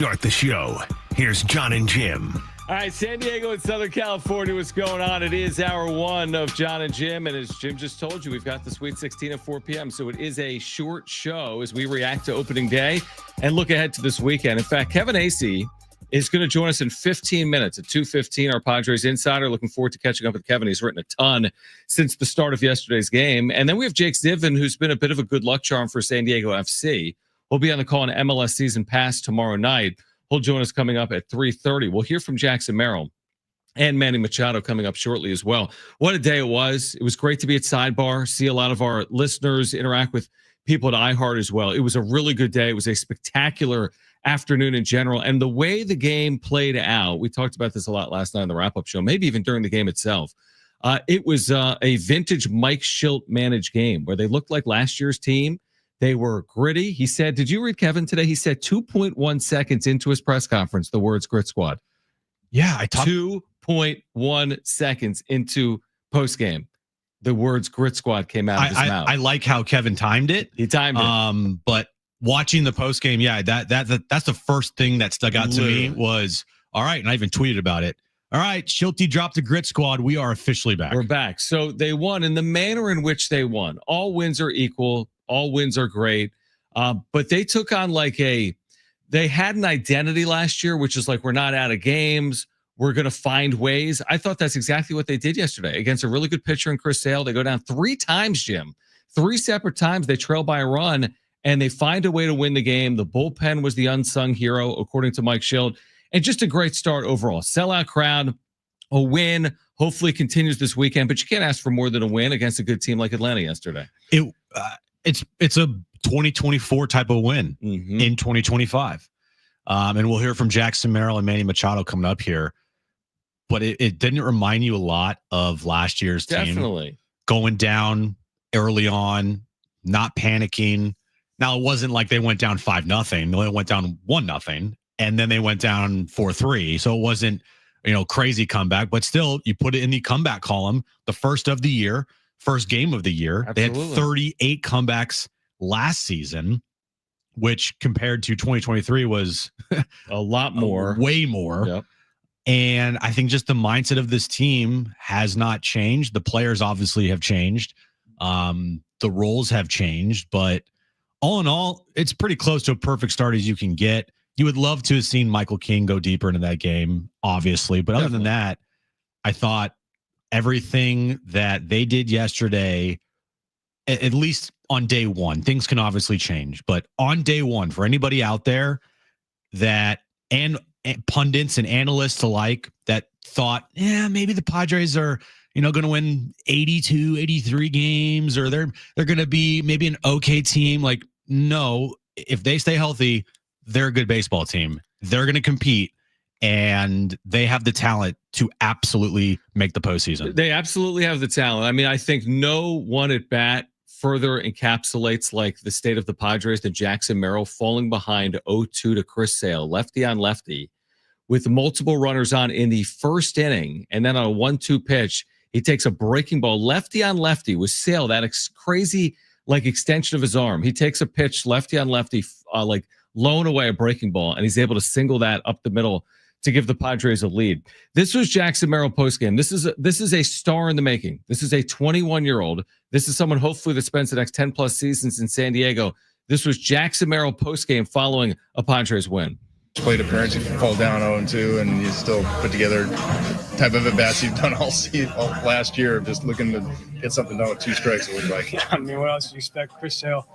Start the show. Here's John and Jim. All right, San Diego and Southern California, what's going on? It is hour one of John and Jim. And as Jim just told you, we've got the Sweet 16 at 4 p.m. So it is a short show as we react to opening day and look ahead to this weekend. In fact, Kevin Acee is going to join us in 15 minutes at 2:15, our Padres insider. Looking forward to catching up with Kevin. He's written a ton since the start of yesterday's game. And then we have Jake Zivin, who's been a bit of a good luck charm for San Diego FC. We'll be on the call on MLS Season Pass tomorrow night. He'll join us coming up at 3:30. We'll hear from Jackson Merrill and Manny Machado coming up shortly as well. What a day it was. It was great to be at Sidebar, see a lot of our listeners interact with people at iHeart as well. It was a really good day. It was a spectacular afternoon in general. And the way the game played out, we talked about this a lot last night on the wrap-up show, maybe even during the game itself. It was a vintage Mike Schilt managed game where they looked like last year's team. They were gritty. He said, did you read Kevin today? He said 2.1 seconds into his press conference, the words Grit Squad. Yeah, I talked 2.1 seconds into postgame, the words Grit Squad came out of his mouth. I like how Kevin timed it. He timed it. But watching the postgame, yeah, that's the first thing that stuck out to me was, all right, and I even tweeted about it. All right, Schilty dropped the Grit Squad. We are officially back. We're back. So they won in the manner in which they won. All wins are equal. All wins are great. But they took on they had an identity last year, which is like, we're not out of games. We're going to find ways. I thought that's exactly what they did yesterday against a really good pitcher in Chris Sale. They go down 3 times, Jim. 3 separate times they trail by a run, and they find a way to win the game. The bullpen was the unsung hero, according to Mike Schilt. And just a great start overall. Sellout crowd, a win, hopefully continues this weekend. But you can't ask for more than a win against a good team like Atlanta yesterday. It's a 2024 type of win in 2025. And we'll hear from Jackson Merrill and Manny Machado coming up here. But it didn't remind you a lot of last year's team. Definitely. Going down early on, not panicking. Now, it wasn't like they went down 5-0. They went down 1-0. And then they went down 4-3. So it wasn't, crazy comeback. But still, you put it in the comeback column, the first of the year. First game of the year. Absolutely. They had 38 comebacks last season, which compared to 2023 was a lot more, way more. Yep. And I think just the mindset of this team has not changed. The players obviously have changed. The roles have changed, but all in all, it's pretty close to a perfect start as you can get. You would love to have seen Michael King go deeper into that game, obviously. But other than that, I thought everything that they did yesterday, at least on day one, things can obviously change, but on day one, for anybody out there and pundits and analysts alike that thought, maybe the Padres are, going to win 82, 83 games, or they're going to be maybe an okay team. Like, no, if they stay healthy, they're a good baseball team. They're going to compete. And they have the talent to absolutely make the postseason. They absolutely have the talent. I mean, I think no one at bat further encapsulates like the state of the Padres than Jackson Merrill falling behind 0-2 to Chris Sale, lefty on lefty, with multiple runners on in the first inning. And then on a 1-2 pitch, he takes a breaking ball, lefty on lefty with Sale, that crazy like extension of his arm. He takes a pitch, lefty on lefty, like lowing away a breaking ball, and he's able to single that up the middle to give the Padres a lead. This was Jackson Merrill postgame. This is a star in the making. This is a 21-year-old. This is someone hopefully that spends the next 10+ seasons in San Diego. This was Jackson Merrill postgame following a Padres win. Plate appearance, you fall down 0-2, and you still put together type of at-bats you've done all last year of just looking to get something done with 2 strikes, it looked like. Yeah, I mean, what else do you expect? Chris Sale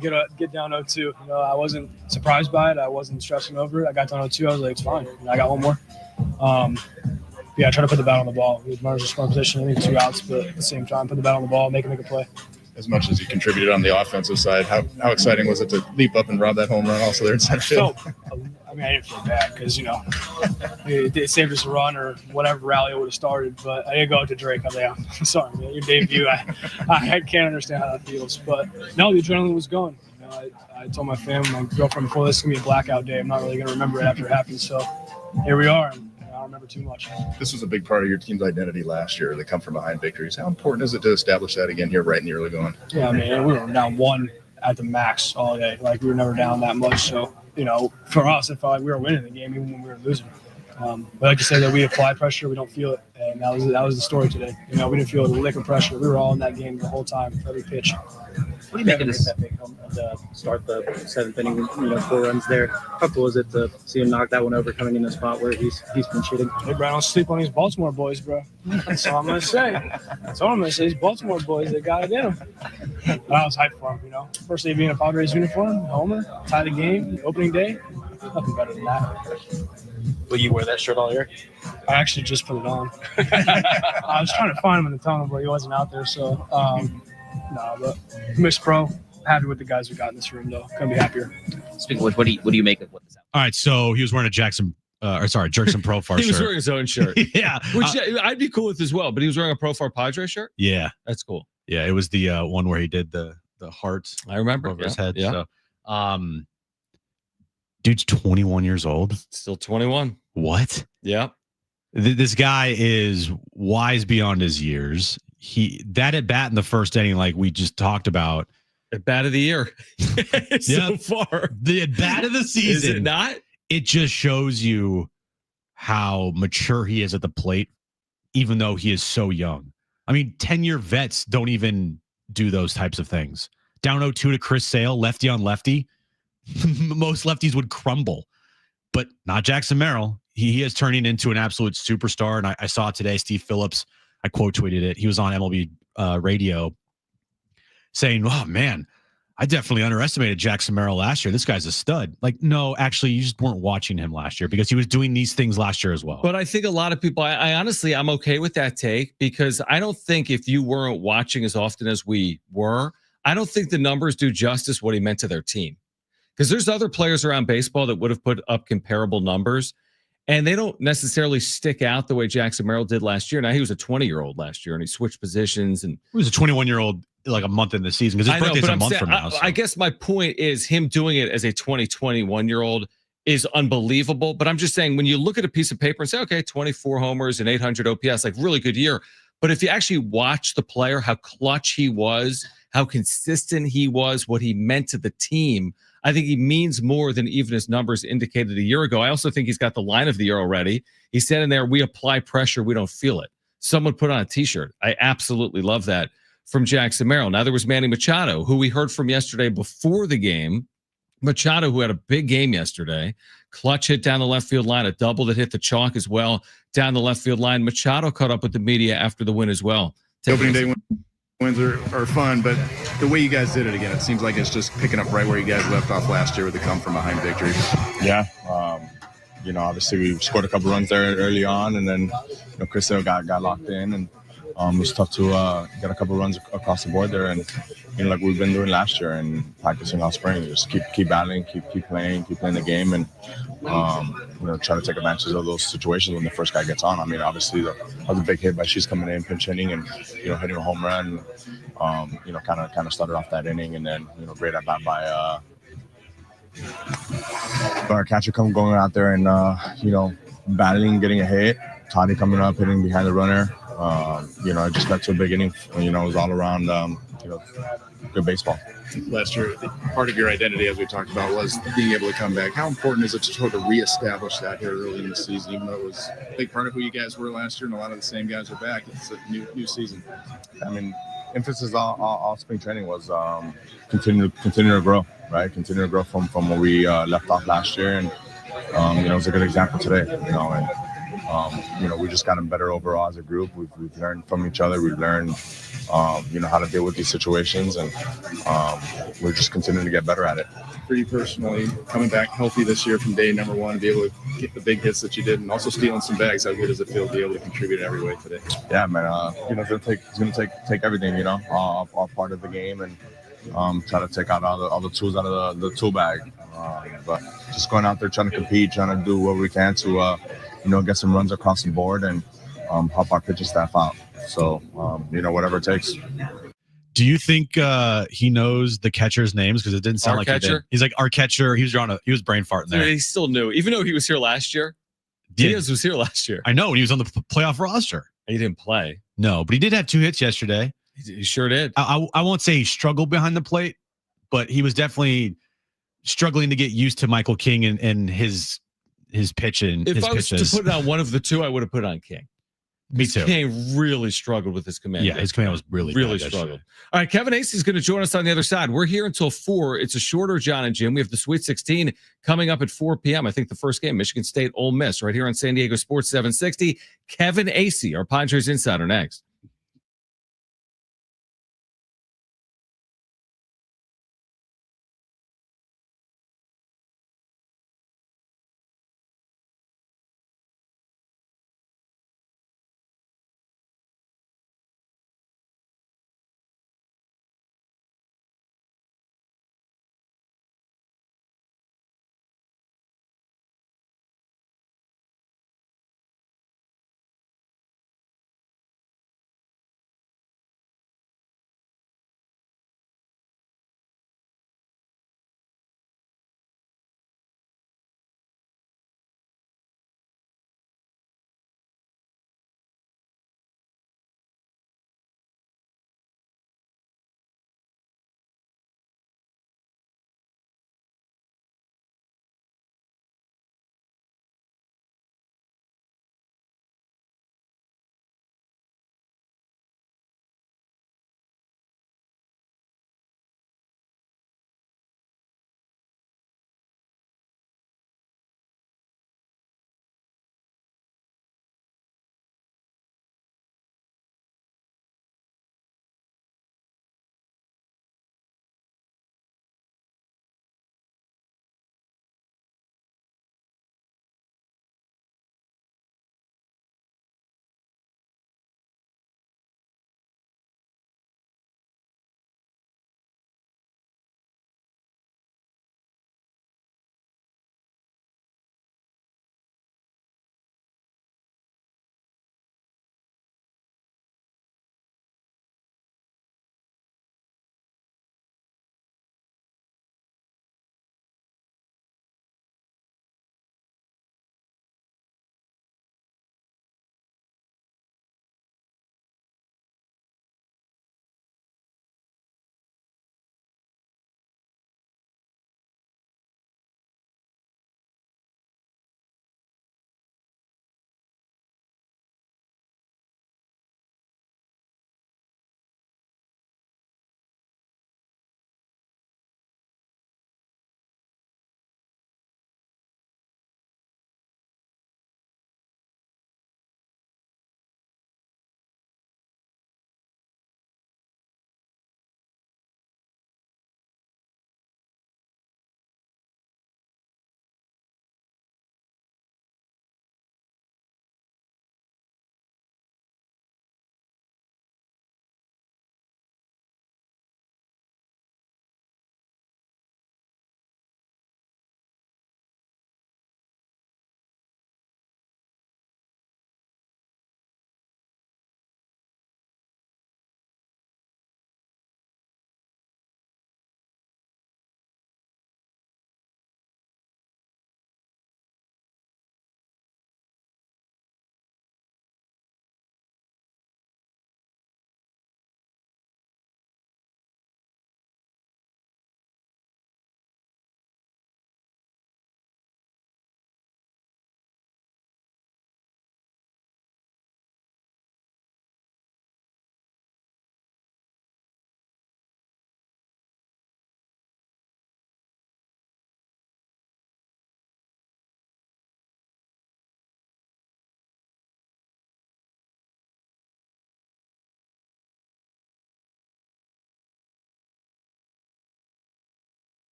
get down 0-2. I wasn't surprised by it. I wasn't stressing over it. I got down 0-2. I was like, it's fine. I got one more. Yeah, I try to put the bat on the ball. With runners in scoring position, I think 2 outs, but at the same time, put the bat on the ball, make a play. As much as you contributed on the offensive side, how exciting was it to leap up and rob that home run also there in center field? I didn't feel bad because, it saved us a run or whatever rally it would have started. But I didn't go out to Drake. I'm sorry, man. Your debut, I can't understand how that feels. But, no, the adrenaline was going. I told my family, my girlfriend before, this is going to be a blackout day. I'm not really going to remember it after it happens. So here we are. And I don't remember too much. This was a big part of your team's identity last year, the come from behind victories. How important is it to establish that again here right in the early going? Yeah, I mean, we were down 1 at the max all day. Like, we were never down that much. So for us, it felt like we were winning the game even when we were losing. We like to say that we apply pressure, we don't feel it, and that was the story today. We didn't feel a lick of pressure. We were all in that game the whole time, every pitch. What do you make of this to start the 7th inning? 4 runs there. How cool is it to see him knock that one over, coming in a spot where he's been shooting? Hey, bro, don't sleep on these Baltimore boys, bro. That's all I'm gonna say. These Baltimore boys, they got it in them. But I was hyped for him. First day being a Padres uniform, homer, tie the game, opening day. Nothing better than that. Will you wear that shirt all year? I actually just put it on. I was trying to find him in the tunnel, but he wasn't out there. So, but Miss Pro, happy with the guys we got in this room, though. Couldn't be happier. Speaking of which, what do you make of what this happened? All right, so he was wearing a Jerkson Profar shirt. He was wearing his own shirt. Yeah. Which I'd be cool with as well, but he was wearing a Profar Padres shirt? Yeah. That's cool. Yeah, it was the one where he did the heart I remember. over his head. Yeah. So, dude's 21 years old. Still 21. What? Yeah. This guy is wise beyond his years. That at bat in the first inning, like we just talked about. At bat of the year. So far. The at bat of the season. Is it not? It just shows you how mature he is at the plate, even though he is so young. I mean, 10-year vets don't even do those types of things. Down 0-2 to Chris Sale, lefty on lefty. Most lefties would crumble, but not Jackson Merrill. He is turning into an absolute superstar. And I saw today, Steve Phillips, I quote tweeted it. He was on MLB radio saying, "Oh man, I definitely underestimated Jackson Merrill last year. This guy's a stud." Like, no, actually, you just weren't watching him last year because he was doing these things last year as well. But I think a lot of people, I honestly, I'm okay with that take because I don't think if you weren't watching as often as we were, I don't think the numbers do justice what he meant to their team. Because there's other players around baseball that would have put up comparable numbers, and they don't necessarily stick out the way Jackson Merrill did last year. Now, he was a 20-year-old last year, and he switched positions. And he was a 21-year-old like a month in the season because his birthday's a month from now. So. I guess my point is him doing it as a 21-year-old is unbelievable. But I'm just saying when you look at a piece of paper and say, okay, 24 homers and 800 OPS, like really good year. But if you actually watch the player, how clutch he was, how consistent he was, what he meant to the team, I think he means more than even his numbers indicated a year ago. I also think he's got the line of the year already. He said in there, we apply pressure, we don't feel it. Someone put on a t-shirt. I absolutely love that from Jackson Merrill. Now there was Manny Machado, who we heard from yesterday before the game. Machado, who had a big game yesterday, clutch hit down the left field line, a double that hit the chalk as well down the left field line. Machado caught up with the media after the win as well. Opening day wins are fun, but the way you guys did it again, it seems like it's just picking up right where you guys left off last year with the come from behind victory. Yeah. Obviously we scored a couple runs there early on, and then Chris Sale got locked in, and it was tough to get a couple runs across the board there, and like we've been doing last year and practicing all spring, just keep battling, keep playing the game, and try to take advantage of those situations when the first guy gets on. I mean, obviously that was a big hit by she's coming in, pinch hitting, and hitting a home run. Kind of started off that inning, and then great at bat by our catcher going out there and battling, getting a hit. Toddy coming up, hitting behind the runner. It just led to a big inning. It was all around, good baseball. Last year, part of your identity, as we talked about, was being able to come back. How important is it to sort of reestablish that here early in the season, even though it was a big part of who you guys were last year, and a lot of the same guys are back? It's a new season. I mean, emphasis all spring training was continue to grow, right? Continue to grow from where we left off last year, and it was a good example today. We just gotten better overall as a group. We've learned from each other. We've learned, how to deal with these situations, and we're just continuing to get better at it. For you personally, coming back healthy this year from day number one, to be able to get the big hits that you did, and also stealing some bags, how good does it feel to be able to contribute every way today? Yeah, man. It's gonna take everything, all part of the game, and try to take out all the tools out of the tool bag. But just going out there trying to compete, trying to do what we can to get some runs across the board and help our pitching staff out. So, whatever it takes. Do you think he knows the catcher's names? Because it didn't sound Our like catcher? he did. He's like our catcher. He was brain farting there. He still knew, even though he was here last year. Diaz was here last year. I know, when he was on the playoff roster. He didn't play. No, but he did have 2 hits yesterday. He sure did. I won't say he struggled behind the plate, but he was definitely struggling to get used to Michael King and his pitch and If his I was pitches. to put it on one of the two, I would have put it on King. Me too. King really struggled with his command. Yeah, his command was really bad struggled. All right, Kevin Acey is going to join us on the other side. We're here until 4. It's a shorter John and Jim. We have the Sweet 16 coming up at 4 p.m. I think the first game, Michigan State, Ole Miss, right here on San Diego Sports 760. Kevin Acey, our Padres insider, next.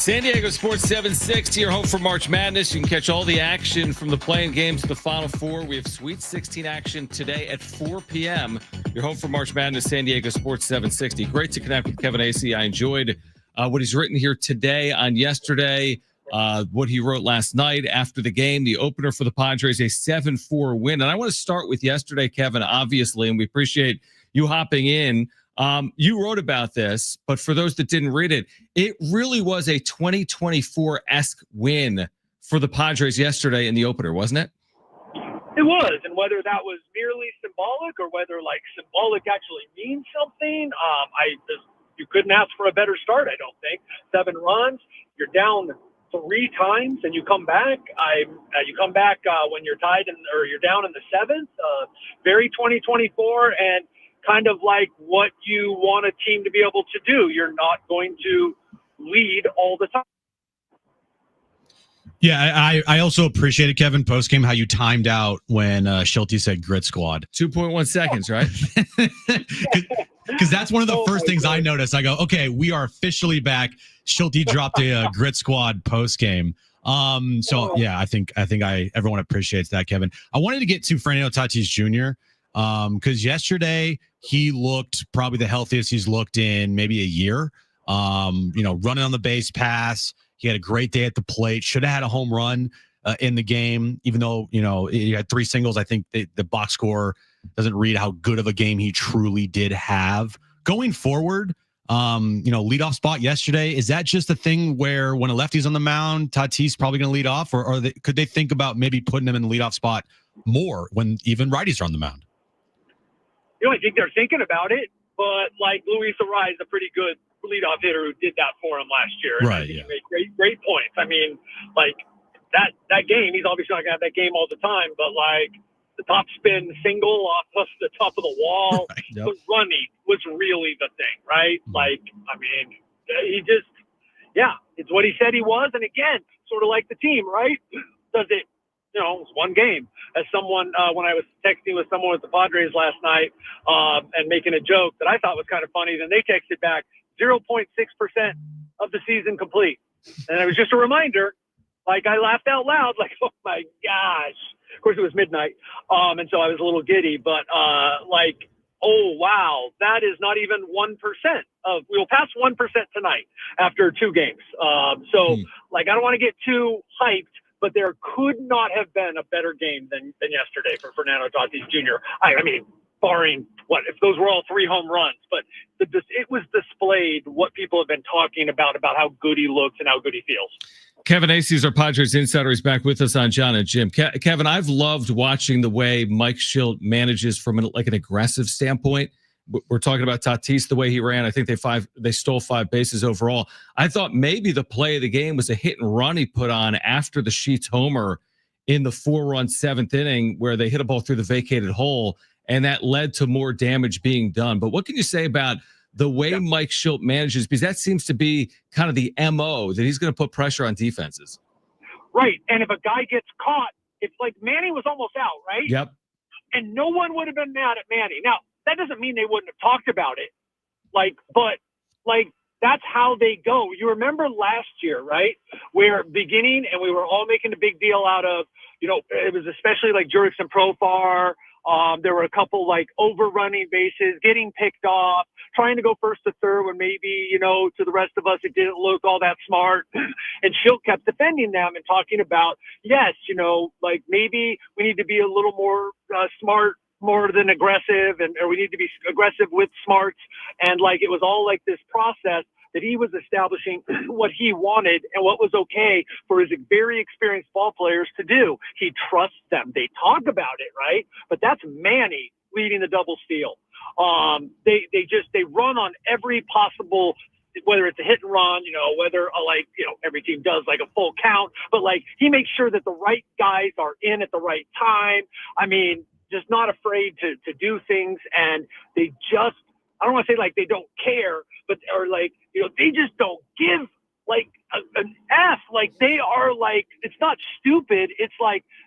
San Diego Sports 760, your home for March Madness. You can catch all the action from the playing games to the Final Four. We have Sweet 16 action today at 4 p.m. Your home for March Madness, San Diego Sports 760. Great to connect with Kevin Acee. I enjoyed what he's written here today on yesterday, what he wrote last night after the game, the opener for the Padres, a 7-4 win. And I want to start with yesterday, Kevin, obviously, and we appreciate you hopping in. You wrote about this, but for those that didn't read it, it really was a 2024-esque win for the Padres yesterday in the opener, wasn't it? It was, and whether that was merely symbolic or whether like symbolic actually means something, you couldn't ask for a better start. I don't think 7 runs, you're down 3 times, and you come back. When you're tied or you're down in the 7th. Very 2024 and kind of like what you want a team to be able to do. You're not going to lead all the time. Yeah, I also appreciated, Kevin, post-game, how you timed out when Schulte said grit squad. 2.1 seconds, right? Because that's one of the first things I noticed. I go, okay, we are officially back. Schulte dropped a grit squad post-game. Yeah, I think everyone appreciates that, Kevin. I wanted to get to Fernando Tatis Jr., because yesterday he looked probably the healthiest he's looked in maybe a year. Running on the base pass. He had a great day at the plate. Should have had a home run in the game, even though, he had 3 singles. I think the box score doesn't read how good of a game he truly did have. Going forward, leadoff spot yesterday, is that just a thing where when a lefty's on the mound, Tatis probably going to lead off, or could they think about maybe putting him in the leadoff spot more when even righties are on the mound? I think they're thinking about it, but like Luis Arraez is a pretty good leadoff hitter who did that for him last year. And right. He made great points. I mean, like that game, he's obviously not gonna have that game all the time, but like the top spin single off of the top of the wall, right, yep. The running was really the thing, right? Mm-hmm. Like, I mean, it's what he said he was. And again, sort of like the team, right? Does it? It's one game. As someone, when I was texting with someone with the Padres last night and making a joke that I thought was kind of funny, then they texted back 0.6% of the season complete. And it was just a reminder, like I laughed out loud, like, oh my gosh. Of course, it was midnight. And so I was a little giddy, but oh, wow, that is not even 1% we'll pass 1% tonight after 2 games. I don't want to get too hyped, but there could not have been a better game than yesterday for Fernando Tatis Jr. I mean, barring if those were all 3 home runs, but it was displayed what people have been talking about how good he looks and how good he feels. Kevin Acee is our Padres insider. He's back with us on John and Jim. Kevin, I've loved watching the way Mike Schilt manages from an aggressive standpoint. We're talking about Tatis, the way he ran. I think they stole 5 bases overall. I thought maybe the play of the game was a hit and run he put on after the Sheets homer in the 4-run 7th inning, where they hit a ball through the vacated hole, and that led to more damage being done. But what can you say about the way Mike Schilt manages? Because that seems to be kind of the MO, that he's going to put pressure on defenses. Right. And if a guy gets caught, it's like Manny was almost out, right? Yep. And no one would have been mad at Manny. Now, that doesn't mean they wouldn't have talked about it. But that's how they go. You remember last year, right? We're beginning and we were all making a big deal out of, it was especially like Jurickson Profar. There were a couple overrunning bases, getting picked off, trying to go first to third when maybe, to the rest of us, it didn't look all that smart. And Schilt kept defending them and talking about, yes, maybe we need to be a little more smart, more than aggressive, or we need to be aggressive with smarts. And it was all this process that he was establishing what he wanted and what was okay for his very experienced ball players to do. He trusts them. They talk about it, right? But that's Manny leading the double steal. They run on every possible, whether it's a hit and run, whether every team does a full count, but he makes sure that the right guys are in at the right time. I mean, just not afraid to do things. And they just, I don't want to say they don't care, but they just don't give an F. They are it's not stupid. It's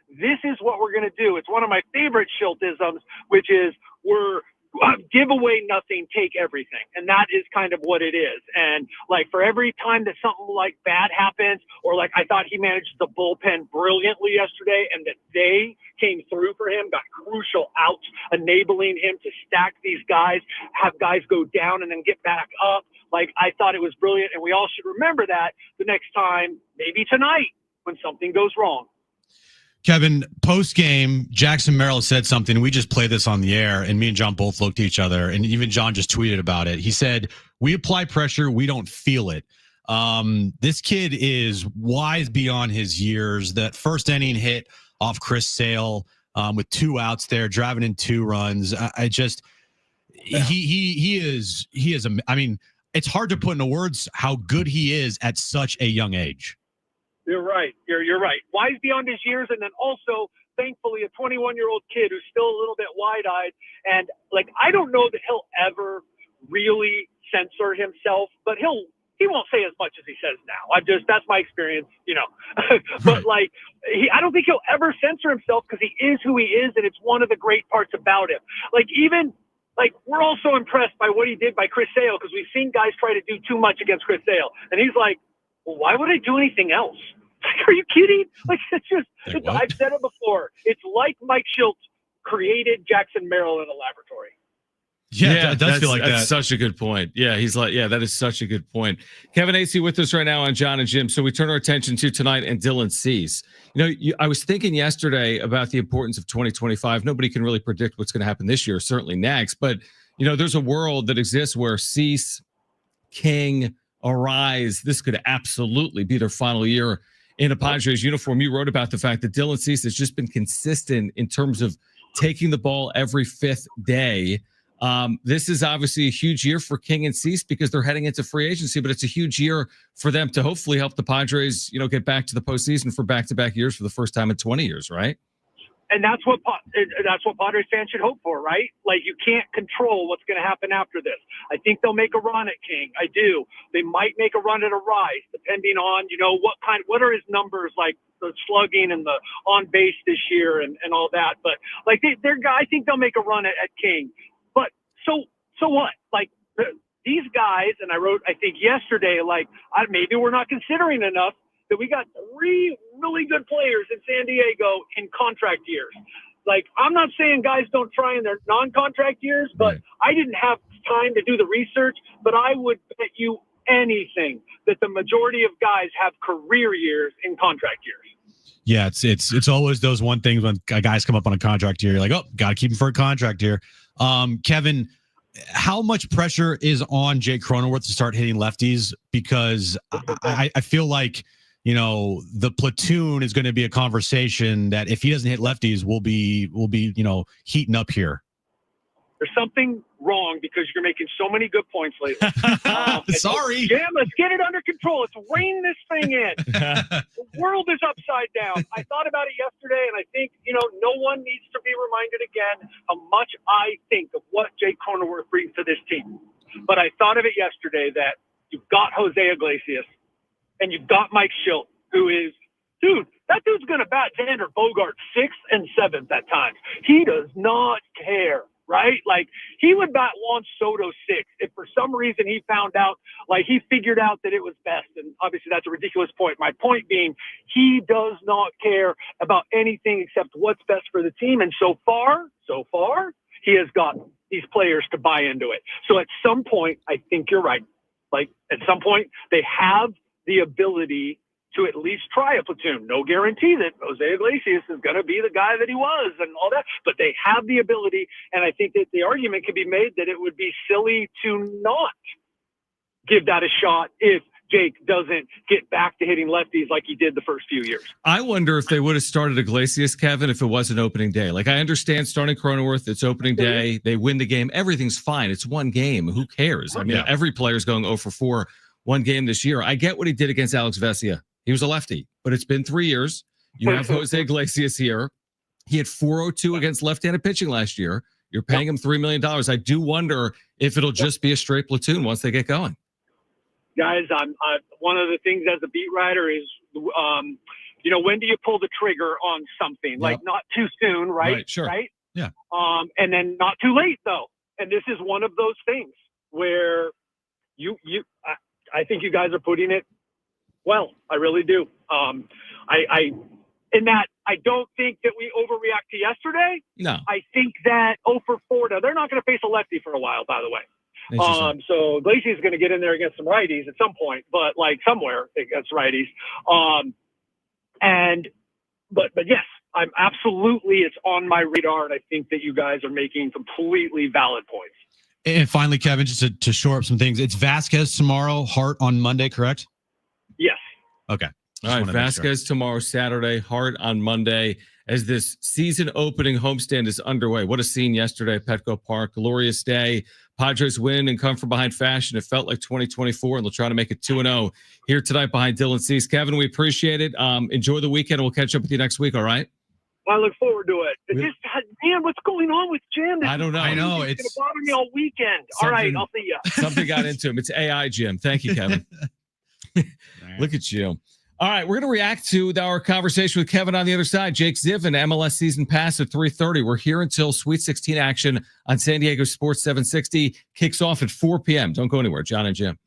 this is what we're going to do. It's one of my favorite Schiltisms, which is we're give away nothing, take everything. And that is kind of what it is. And like for every time that something like bad happens, or like I thought he managed the bullpen brilliantly yesterday and that they came through for him, got crucial outs, enabling him to stack these guys, have guys go down and then get back up. Like I thought it was brilliant. And we all should remember that the next time, maybe tonight, when something goes wrong. Kevin, post game, Jackson Merrill said something. We just played this on the air, and me and John both looked at each other, and even John just tweeted about it. He said, "We apply pressure, we don't feel it." This kid is wise beyond his years. That first inning hit off Chris Sale with 2 outs there, driving in 2 runs. He is. I mean, it's hard to put into words how good he is at such a young age. You're right. You're right. Wise beyond his years, and then also, thankfully, a 21-year-old kid who's still a little bit wide-eyed. And like, I don't know that he'll ever really censor himself, but he won't say as much as he says now. That's my experience, you know. But like, I don't think he'll ever censor himself because he is who he is, and it's one of the great parts about him. Like even. Like, we're also impressed by what he did by Chris Sale because we've seen guys try to do too much against Chris Sale. And he's like, well, why would I do anything else? Like, are you kidding? Like, I've said it before. It's like Mike Shildt created Jackson Merrill in a laboratory. Yeah, it does feel like that's that. Such a good point. Yeah, he's like, yeah, that is such a good point. Kevin Acee with us right now on John and Jim. So we turn our attention to tonight and Dylan Cease. You know, I was thinking yesterday about the importance of 2025. Nobody can really predict what's going to happen this year, certainly next. But, you know, there's a world that exists where Cease, King, Arise, this could absolutely be their final year in a Padres uniform. You wrote about the fact that Dylan Cease has just been consistent in terms of taking the ball every 5th day. This is obviously a huge year for King and Cease because they're heading into free agency, but it's a huge year for them to hopefully help the Padres, you know, get back to the postseason for back-to-back years for the first time in 20 years, right? And that's what Padres fans should hope for, right? Like, you can't control what's going to happen after this. I think they'll make a run at King. I do. They might make a run at Arise, depending on, you know, what are his numbers, like the slugging and the on base this year and all that. But like I think they'll make a run at King. But so what? Like these guys, and I wrote, I think yesterday, like maybe we're not considering enough that we got 3 really good players in San Diego in contract years. Like, I'm not saying guys don't try in their non-contract years, but I didn't have time to do the research, but I would bet you anything that the majority of guys have career years in contract years. Yeah, it's always those one things when guys come up on a contract year, you're like, oh, got to keep him for a contract year. Kevin, how much pressure is on Jake Cronenworth to start hitting lefties? Because I feel like, you know, the platoon is going to be a conversation that if he doesn't hit lefties, we'll be, you know, heating up here. There's something wrong because you're making so many good points lately. Sorry. Jim, let's get it under control. Let's rein this thing in. The world is upside down. I thought about it yesterday, and I think, you know, no one needs to be reminded again how much I think of what Jake Cronenworth brings to this team. But I thought of it yesterday that you've got Jose Iglesias and you've got Mike Shildt, who is, dude, that dude's going to bat Xander Bogart 6th and 7th at times. He does not care. Right? Like, he would bat Juan Soto 6th if for some reason he found out, like, he figured out that it was best. And obviously that's a ridiculous point. My point being, he does not care about anything except what's best for the team. And so far, he has got these players to buy into it. So at some point, I think you're right. Like, at some point, they have the ability to at least try a platoon. No guarantee that Jose Iglesias is going to be the guy that he was and all that, but they have the ability. And I think that the argument can be made that it would be silly to not give that a shot if Jake doesn't get back to hitting lefties like he did the first few years. I wonder if they would have started Iglesias, Kevin, if it wasn't opening day. Like, I understand starting Cronenworth, it's opening day, they win the game, everything's fine. It's one game. Who cares? I mean, every player's going 0 for 4 one game this year. I get what he did against Alex Vesia. He was a lefty, but it's been 3 years. You have Jose Iglesias here. He had 402 against left-handed pitching last year. You're paying him $3 million. I do wonder if it'll just be a straight platoon once they get going. Guys, I'm one of the things as a beat writer is, you know, when do you pull the trigger on something? Like, not too soon, right? Sure. Right? Yeah. And then not too late, though. And this is one of those things where I think you guys are putting it well. I really do. In that I don't think that we overreact to yesterday. No. I think that 0 for 4. Now, they're not going to face a lefty for a while, by the way. So Glacey is going to get in there against some righties at some point, but like somewhere against righties. But yes, I'm absolutely, it's on my radar, and I think that you guys are making completely valid points. And finally, Kevin, just to shore up some things, it's Vasquez tomorrow, Hart on Monday, correct? Yes. Okay. All right, Vasquez tomorrow, Saturday, Hart on Monday, as this season opening homestand is underway. What a scene yesterday at Petco Park. Glorious day. Padres win and come from behind fashion. It felt like 2024, and they'll try to make it 2-0 here tonight behind Dylan Cease. Kevin, we appreciate it. Enjoy the weekend, and we'll catch up with you next week, all right? Well, I look forward to it. Man, what's going on with Jim? I don't know. I know. It's going to bother me all weekend. All right, I'll see you. Something got into him. It's AI, Jim. Thank you, Kevin. Look at you. All right, we're going to react to our conversation with Kevin on the other side. Jake Ziv and MLS Season Pass at 3:30. We're here until Sweet 16 action on San Diego Sports 760. Kicks off at 4 p.m. Don't go anywhere. John and Jim.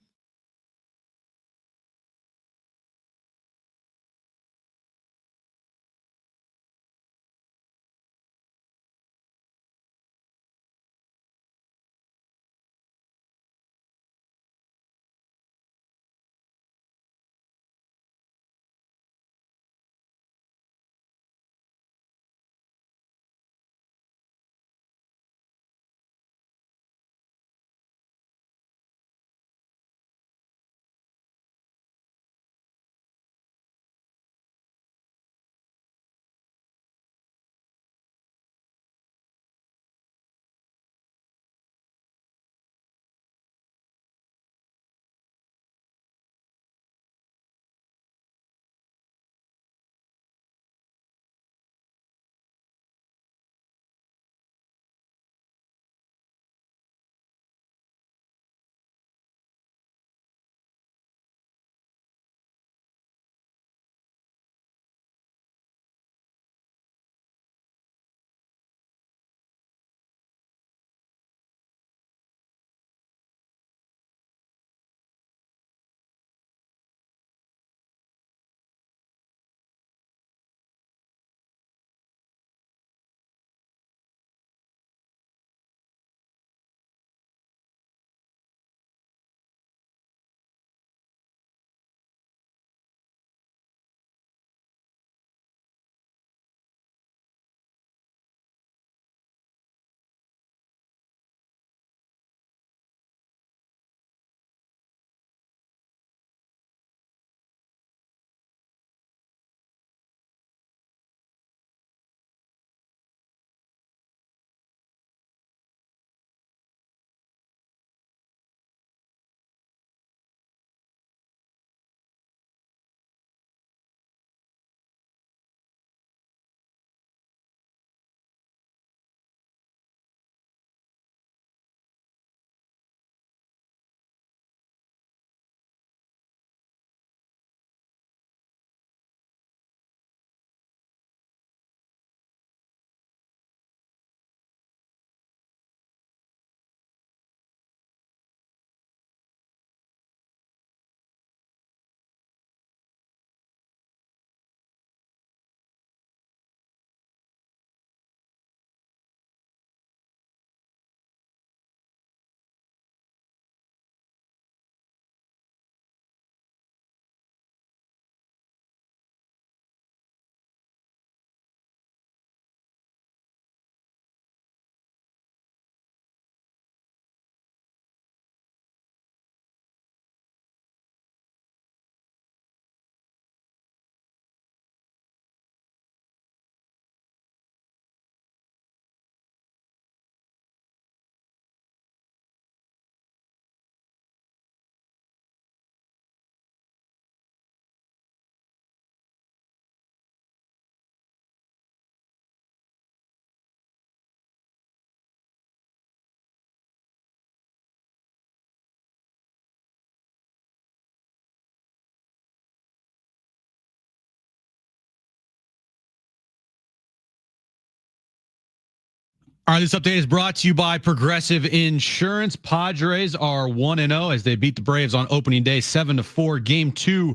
All right, this update is brought to you by Progressive Insurance. Padres are 1-0 as they beat the Braves on opening day, 7-4. Game 2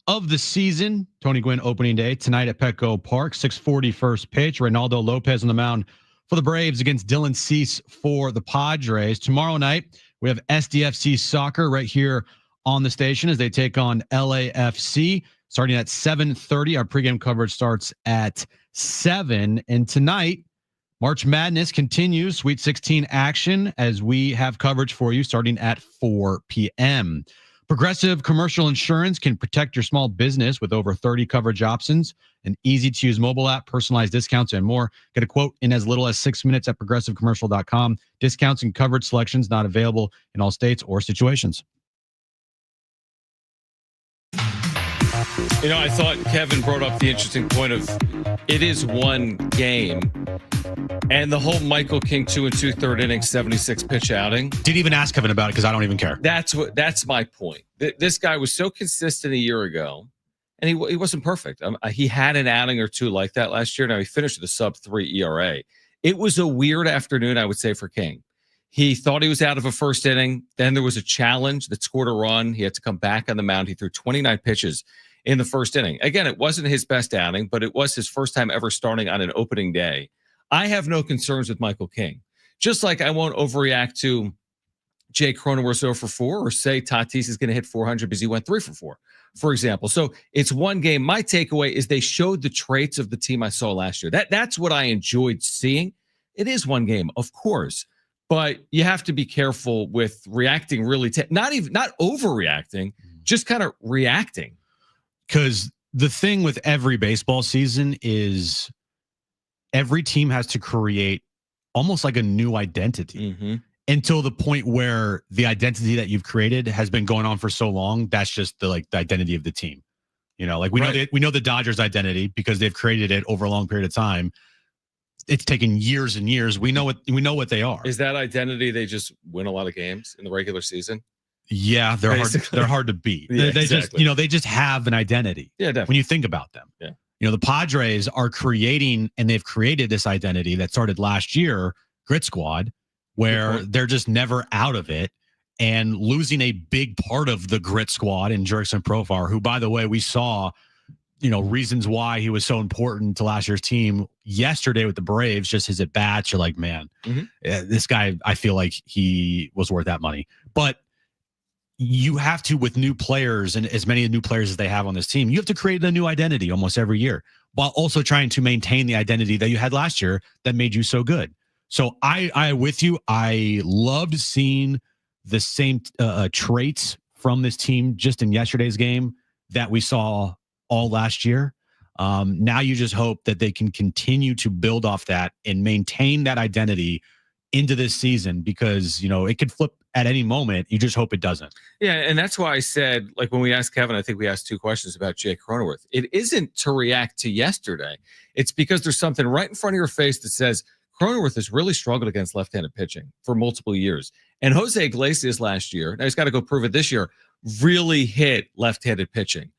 of the season. Tony Gwynn opening day tonight at Petco Park, 6:40 first pitch. Reynaldo Lopez on the mound for the Braves against Dylan Cease for the Padres. Tomorrow night, we have SDFC soccer right here on the station as they take on LAFC starting at 7:30. Our pregame coverage starts at 7. And tonight, March Madness continues, Sweet 16 action as we have coverage for you starting at 4 p.m. Progressive Commercial Insurance can protect your small business with over 30 coverage options, an easy-to-use mobile app, personalized discounts, and more. Get a quote in as little as 6 minutes at progressivecommercial.com. Discounts and coverage selections not available in all states or situations. You know, I thought Kevin brought up the interesting point of it is one game, and the whole Michael King 2 2/3 inning 76 pitch outing. Didn't even ask Kevin about it because I don't even care. That's my point. This guy was so consistent a year ago, and he wasn't perfect. He had an outing or two like that last year. Now he finished with a sub-3 ERA. It was a weird afternoon, I would say, for King. He thought he was out of a first inning. Then there was a challenge that scored a run. He had to come back on the mound. He threw 29 pitches in the first inning. Again, it wasn't his best outing, but it was his first time ever starting on an opening day. I have no concerns with Michael King. Just like I won't overreact to Jay Cronenworth's 0 for 4 or say Tatis is going to hit 400 because he went 3 for 4, for example. So it's one game. My takeaway is they showed the traits of the team I saw last year. That's what I enjoyed seeing. It is one game, of course, but you have to be careful with reacting really, not overreacting, just kind of reacting. Because the thing with every baseball season is every team has to create almost like a new identity until the point where the identity that you've created has been going on for so long. That's just the identity of the team. You know, like we know the Dodgers' identity because they've created it over a long period of time. It's taken years and years. We know what they are. Is that identity they just win a lot of games in the regular season? Yeah, they're hard to beat. Yeah, they exactly. they just have an identity. Yeah, definitely. When you think about them. Yeah. You know, the Padres are creating and they've created this identity that started last year, Grit Squad, where they're just never out of it and losing a big part of the Grit Squad in Jurickson Profar, who, by the way, we saw, reasons why he was so important to last year's team yesterday with the Braves, just his at-bats. You're like, man, this guy, I feel like he was worth that money. But you have to, with new players and as many new players as they have on this team, you have to create a new identity almost every year while also trying to maintain the identity that you had last year that made you so good. So I with you, I loved seeing the same traits from this team just in yesterday's game that we saw all last year. Now you just hope that they can continue to build off that and maintain that identity into this season because, it could flip at any moment. You just hope it doesn't. Yeah, and that's why I said, like when we asked Kevin, I think we asked 2 questions about Jay Cronenworth. It isn't to react to yesterday. It's because there's something right in front of your face that says Cronenworth has really struggled against left-handed pitching for multiple years. And Jose Iglesias last year, now he's got to go prove it this year, really hit left-handed pitching.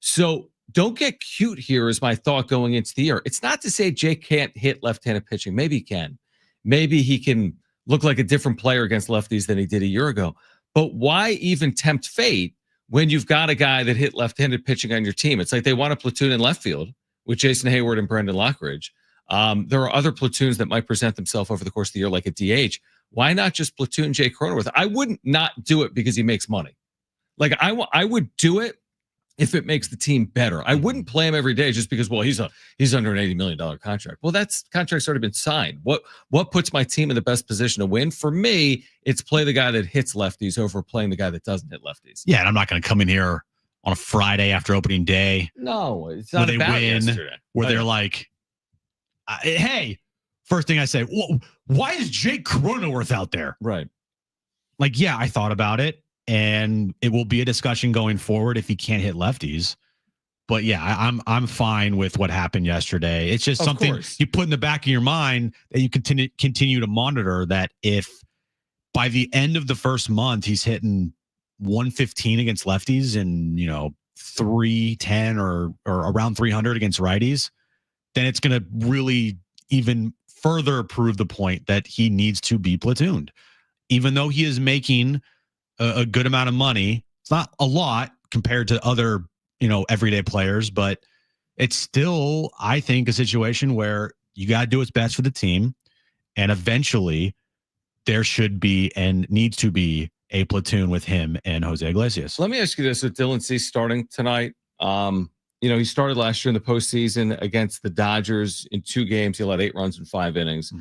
So don't get cute here is my thought going into the year. It's not to say Jay can't hit left-handed pitching. Maybe he can. Maybe he can look like a different player against lefties than he did a year ago. But why even tempt fate when you've got a guy that hit left-handed pitching on your team? It's like they want a platoon in left field with Jason Hayward and Brendan Lockridge. There are other platoons that might present themselves over the course of the year, like a DH. Why not just platoon Jay Cronenworth? I wouldn't not do it because he makes money. Like I would do it if it makes the team better. I wouldn't play him every day just because, well, he's under an $80 million contract. Well, that's contract's already been signed. What puts my team in the best position to win? For me, it's play the guy that hits lefties over playing the guy that doesn't hit lefties. Yeah, and I'm not going to come in here on a Friday after opening day. No, it's not where about they win, yesterday. where they're like, hey, first thing I say, why is Jake Cronenworth out there? Right. Like, yeah, I thought about it. And it will be a discussion going forward if he can't hit lefties. But yeah, I'm fine with what happened yesterday. It's just something you put in the back of your mind that you continue to monitor, that if by the end of the first month he's hitting 115 against lefties and 310 or around 300 against righties, then it's going to really even further prove the point that he needs to be platooned. Even though he is making a good amount of money, it's not a lot compared to other, everyday players, but it's still, I think, a situation where you got to do what's best for the team. And eventually there should be and needs to be a platoon with him and Jose Iglesias. Let me ask you this: with Dylan Cease starting tonight, he started last year in the postseason against the Dodgers in 2 games. He allowed 8 runs in 5 innings.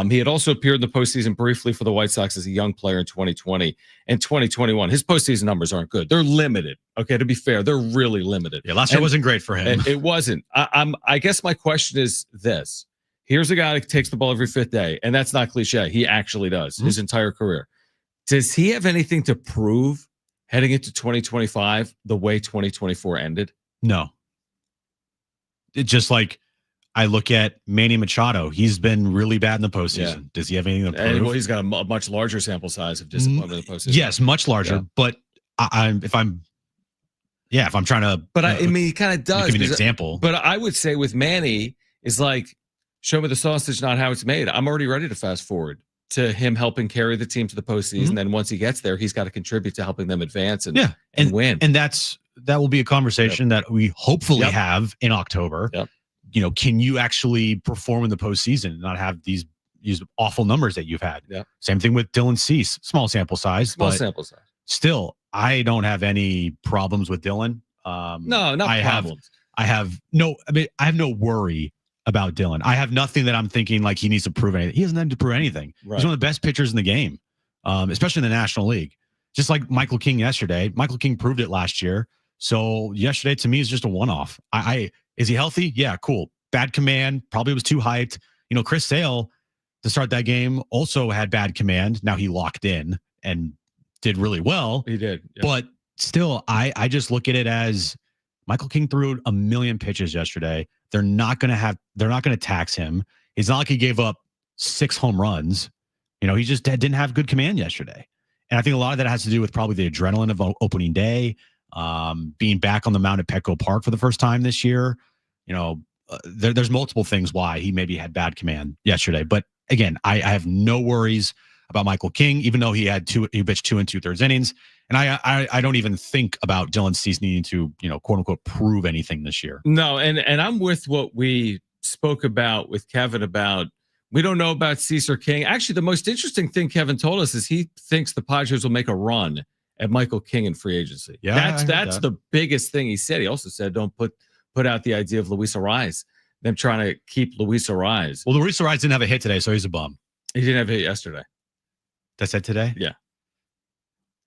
He had also appeared in the postseason briefly for the White Sox as a young player in 2020 and 2021. His postseason numbers aren't good. They're limited. Okay, to be fair, they're really limited. Yeah, last year wasn't great for him. It wasn't. I guess my question is this. Here's a guy that takes the ball every 5th day, and that's not cliche. He actually does his entire career. Does he have anything to prove heading into 2025 the way 2024 ended? No. It's just like I look at Manny Machado. He's been really bad in the postseason. Yeah. Does he have anything to prove? Well, he's got a much larger sample size of disappointment in the postseason. Yes, much larger. Yeah. But if I'm trying to, but he kind of does. Give me an example. But I would say with Manny is like, show me the sausage, not how it's made. I'm already ready to fast forward to him helping carry the team to the postseason. Then once he gets there, he's got to contribute to helping them advance and win. And that will be a conversation that we hopefully have in October. Can you actually perform in the postseason and not have these awful numbers that you've had? Same thing with Dylan Cease. Small sample size. Still, I don't have any problems with Dylan. No, not problems. I have no worry about Dylan. I have nothing that I'm thinking like he needs to prove anything. He doesn't have to prove anything. Right. He's one of the best pitchers in the game, especially in the National League. Just like Michael King yesterday. Michael King proved it last year. So yesterday to me is just a one-off. Is he healthy? Yeah, cool. Bad command. Probably was too hyped. Chris Sale to start that game also had bad command. Now he locked in and did really well. He did. Yeah. But still, I just look at it as Michael King threw a million pitches yesterday. They're not going to tax him. It's not like he gave up 6 home runs. He just didn't have good command yesterday. And I think a lot of that has to do with probably the adrenaline of opening day, being back on the mound at Petco Park for the first time this year. There's multiple things why he maybe had bad command yesterday. But again, I have no worries about Michael King, even though he pitched 2 2/3 innings. And I don't even think about Dylan Cease needing to, quote unquote, prove anything this year. No. And I'm with what we spoke about with Kevin about, we don't know about Cease or King. Actually, the most interesting thing Kevin told us is he thinks the Padres will make a run at Michael King in free agency. Yeah, that's the biggest thing he said. He also said, don't put out the idea of Luis Arraez, them trying to keep Luis Arraez. Well, Luis Arraez didn't have a hit today, so he's a bum. He didn't have a hit yesterday. That's that today? Yeah.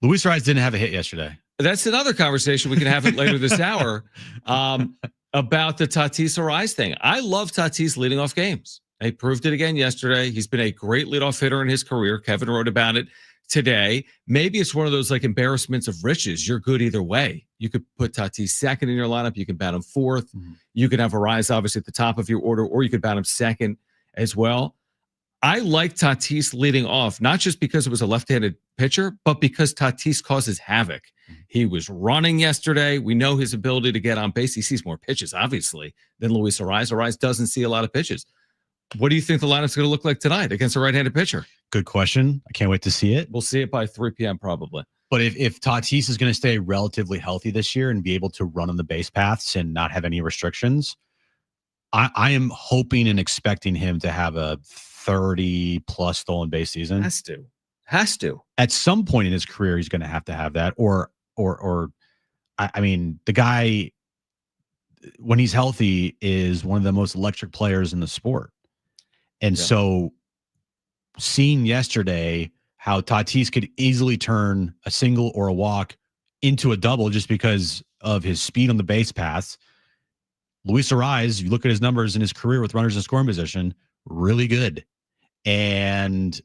Luis Arraez didn't have a hit yesterday. That's another conversation. We can have it later this hour about the Tatis Arraez thing. I love Tatis leading off games. He proved it again yesterday. He's been a great leadoff hitter in his career. Kevin wrote about it today. Maybe it's one of those like embarrassments of riches. You're good either way. You could put Tatis second in your lineup. You can bat him 4th. You can have Arraez obviously at the top of your order, or you could bat him second as well. I like Tatis leading off, not just because it was a left-handed pitcher, but because Tatis causes havoc. He was running yesterday. We know his ability to get on base. He sees more pitches, obviously, than Luis Arraez. Arraez doesn't see a lot of pitches. What do you think the lineup's going to look like tonight against a right-handed pitcher? Good question. I can't wait to see it. We'll see it by 3 p.m. probably. But if Tatis is going to stay relatively healthy this year and be able to run on the base paths and not have any restrictions, I am hoping and expecting him to have a 30-plus stolen base season. Has to. At some point in his career, he's going to have that. Or I mean, the guy, when he's healthy, is one of the most electric players in the sport. And so seeing yesterday how Tatis could easily turn a single or a walk into a double just because of his speed on the base paths. Luis Arraez, you look at his numbers in his career with runners in scoring position, really good. And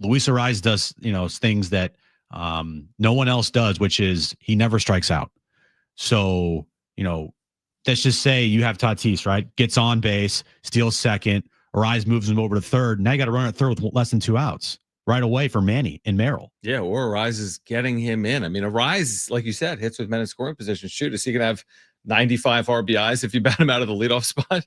Luis Arraez does, things that no one else does, which is he never strikes out. So, let's just say you have Tatis, right? Gets on base, steals second, Arraez moves him over to third. Now you got to run at third with less than 2 outs right away for Manny and Merrill. Yeah, or Arraez is getting him in. I mean, Arraez, like you said, hits with men in scoring position. Shoot, is he going to have 95 RBIs if you bat him out of the leadoff spot?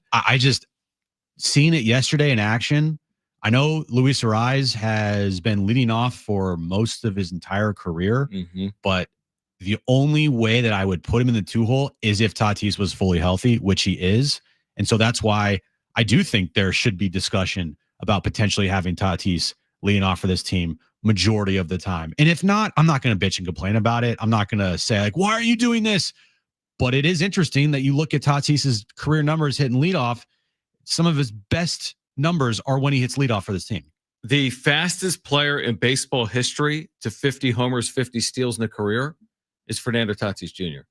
seeing it yesterday in action, I know Luis Ariz has been leading off for most of his entire career, but the only way that I would put him in the 2-hole is if Tatis was fully healthy, which he is. And so that's why I do think there should be discussion about potentially having Tatis leading off for this team majority of the time. And if not, I'm not going to bitch and complain about it. I'm not going to say like, why are you doing this? But it is interesting that you look at Tatis's career numbers hitting leadoff. Some of his best numbers are when he hits leadoff for this team. The fastest player in baseball history to 50 homers, 50 steals in a career is Fernando Tatis Jr.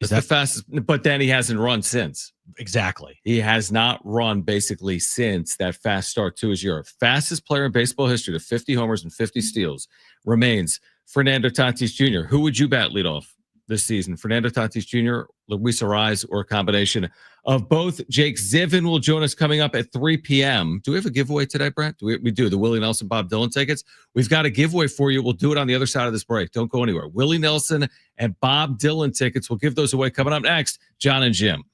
That's the fastest, but then he hasn't run since. Exactly. He has not run basically since that fast start to his year. Fastest player in baseball history to 50 homers and 50 steals remains Fernando Tatis Jr. Who would you bat leadoff this season? Fernando Tatis Jr., Luis Ariz, or a combination of both? Jake Zivin will join us coming up at 3 p.m. Do we have a giveaway today, Brent? We do. The Willie Nelson, Bob Dylan tickets. We've got a giveaway for you. We'll do it on the other side of this break. Don't go anywhere. Willie Nelson and Bob Dylan tickets. We'll give those away coming up next. John and Jim.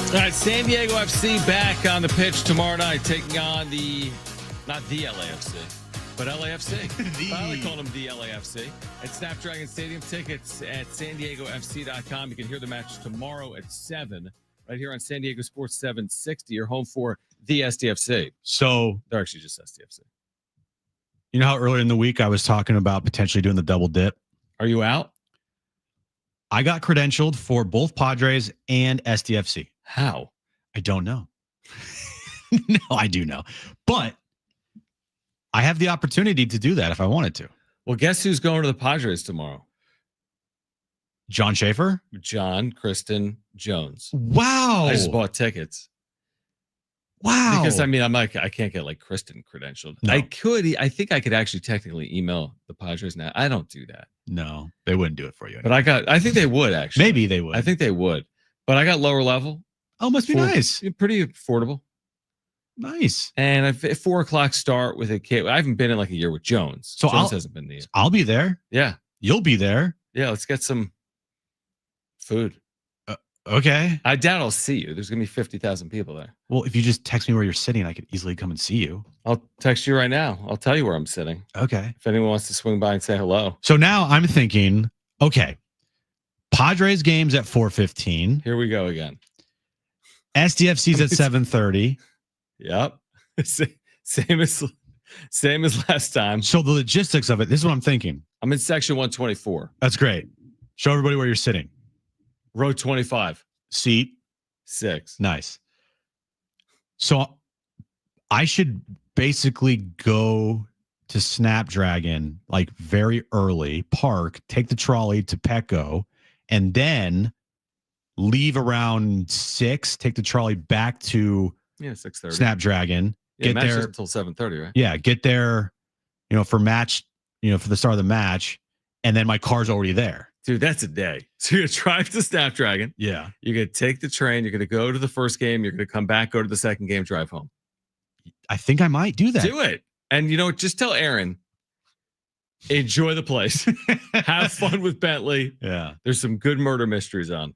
All right, San Diego FC back on the pitch tomorrow night, taking on not the LAFC, but LAFC. I like calling them the LAFC. At Snapdragon Stadium, tickets at SanDiegoFC.com. You can hear the match tomorrow at 7, right here on San Diego Sports 760. You're home for the SDFC. So they're actually just SDFC. You know how earlier in the week I was talking about potentially doing the double dip? Are you out? I got credentialed for both Padres and SDFC. How? I don't know. No, I do know. But I have the opportunity to do that if I wanted to. Well, guess who's going to the Padres tomorrow? John Schaefer? John Kristen Jones. Wow. I just bought tickets. Wow. Because I'm like, I can't get like Kristen credentialed. No. I think I could actually technically email the Padres now. I don't do that. No, they wouldn't do it for you. But I think they would actually. Maybe they would. I think they would. But I got lower level. Oh, must be nice. Pretty affordable. Nice. And at 4:00 start with a kid. I haven't been in like a year with Jones. So Jones hasn't been there. I'll be there. Yeah. You'll be there. Yeah. Let's get some food. Okay. I doubt I'll see you. There's going to be 50,000 people there. Well, if you just text me where you're sitting, I could easily come and see you. I'll text you right now. I'll tell you where I'm sitting. Okay. If anyone wants to swing by and say hello. So now I'm thinking, okay, Padres games at 4:15. Here we go again. SDFC's at 7:30. Yep. Same as last time. So the logistics of it, this is what I'm thinking. I'm in section 124. That's great. Show everybody where you're sitting. Row 25. Seat 6. Nice. So I should basically go to Snapdragon like very early, park, take the trolley to Petco, and then leave around 6, take the trolley back to 6:30. Snapdragon. Yeah, Get match there until 7:30, right? Yeah, get there, for match, for the start of the match, and then my car's already there. Dude, that's a day. So you're going to drive to Snapdragon. Yeah. You're going to take the train. You're going to go to the first game. You're going to come back, go to the second game, drive home. I think I might do that. Do it. And just tell Aaron, enjoy the place. Have fun with Bentley. Yeah. There's some good murder mysteries on.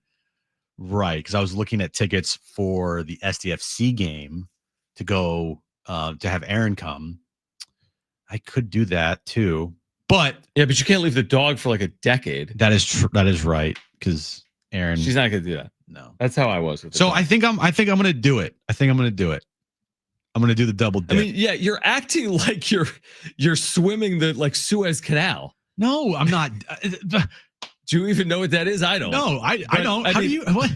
Right. Because I was looking at tickets for the SDFC game to go to have Aaron come. I could do that too. But you can't leave the dog for like a decade. That is right. Because Aaron, she's not going to do that. No, that's how I was with it. So I think I'm going to do it. I'm going to do the double dip. I mean, yeah, you're acting like you're swimming the like Suez Canal. No, I'm not. Do you even know what that is? I don't. No, I don't. How do you? What?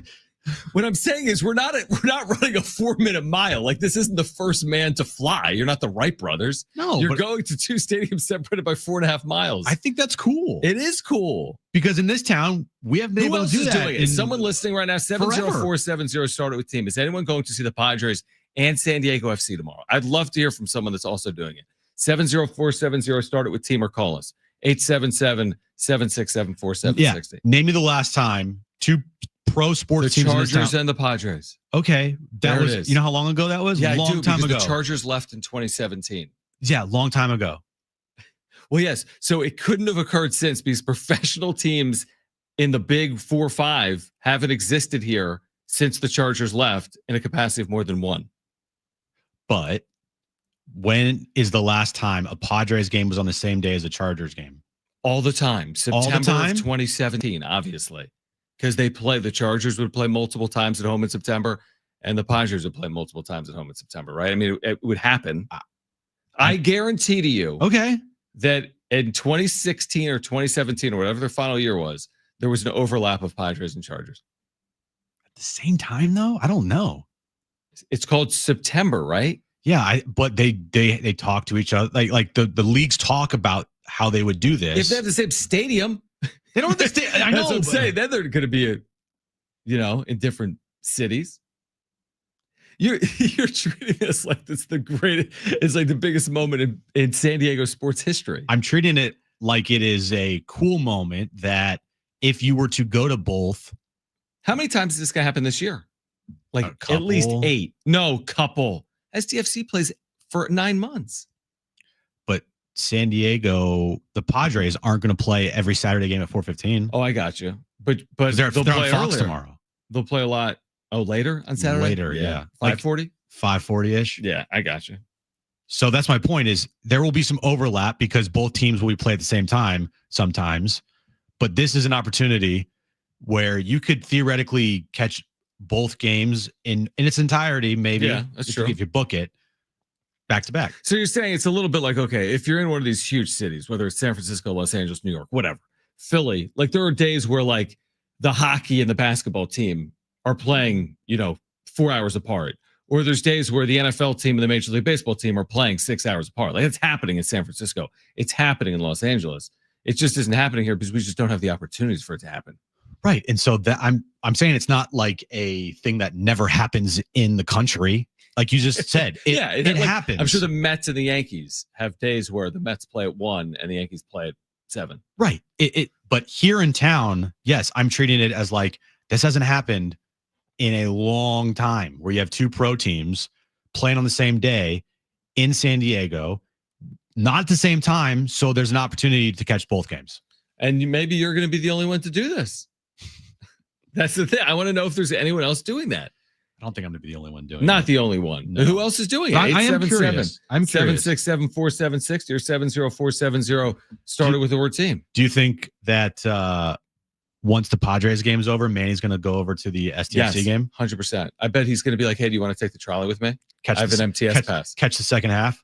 What I'm saying is we're not running a 4-minute mile. Like this isn't the first man to fly. You're not the Wright brothers. No, you're going to 2 stadiums separated by 4.5 miles. I think that's cool. It is cool because in this town we haven't been able to do that. Is someone listening right now? 70470 started with team. Is anyone going to see the Padres and San Diego FC tomorrow? I'd love to hear from someone that's also doing it. 70470 started with team or call us 877-767-4760. Yeah. Name me the last time 2 pro sports teams. The Chargers and the Padres. Okay. That there was, it is. You know how long ago that was? Yeah, long time ago. The Chargers left in 2017. Yeah, long time ago. Well, yes. So it couldn't have occurred since because professional teams in the big 4-5 haven't existed here since the Chargers left in a capacity of more than 1. But when is the last time a Padres game was on the same day as a Chargers game? All the time. September of 2017, obviously. Because the Chargers would play multiple times at home in September, and the Padres would play multiple times at home in September, right? I mean, it would happen. I guarantee to you that in 2016 or 2017 or whatever their final year was, there was an overlap of Padres and Chargers. At the same time, though? I don't know. It's called September, right? Yeah, but they talk to each other. Like the leagues talk about how they would do this. If they have the same stadium. They don't have the stadium. I know. That's what I'm saying. Then they're going to be, in different cities. You're treating this like it's the greatest. It's like the biggest moment in San Diego sports history. I'm treating it like it is a cool moment that if you were to go to both. How many times is this going to happen this year? Like at least 8. No, couple. SDFC plays for 9 months. But San Diego, the Padres aren't going to play every Saturday game at 4:15. Oh, I got you. But they'll play on Fox earlier tomorrow. They'll play a lot Oh, later on Saturday? Later, yeah. Like 5:40? 5:40-ish. Yeah, I got you. So that's my point is there will be some overlap because both teams will be played at the same time sometimes. But this is an opportunity where you could theoretically catch both games in its entirety, maybe. Yeah, that's true. If you book it back to back. So you're saying it's a little bit like, okay, if you're in one of these huge cities, whether it's San Francisco, Los Angeles, New York, whatever, Philly, like there are days where like the hockey and the basketball team are playing, 4 hours apart. Or there's days where the NFL team and the Major League Baseball team are playing 6 hours apart. Like it's happening in San Francisco. It's happening in Los Angeles. It just isn't happening here because we just don't have the opportunities for it to happen. Right. And so that I'm saying it's not like a thing that never happens in the country. Like you just said, it happens. I'm sure the Mets and the Yankees have days where the Mets play at 1 and the Yankees play at 7. Right. But here in town, yes, I'm treating it as like this hasn't happened in a long time where you have two pro teams playing on the same day in San Diego, not at the same time. So there's an opportunity to catch both games. And maybe you're going to be the only one to do this. That's the thing. I want to know if there's anyone else doing that. I don't think I'm going to be the only one doing it. Not the only one. No. Who else is doing it? I am curious. I'm curious. 767-4760 or 70470 started with the word team. Do you think that once the Padres game is over, Manny's going to go over to the STFC game? 100%. I bet he's going to be like, hey, do you want to take the trolley with me? I have an MTS pass. Catch the second half.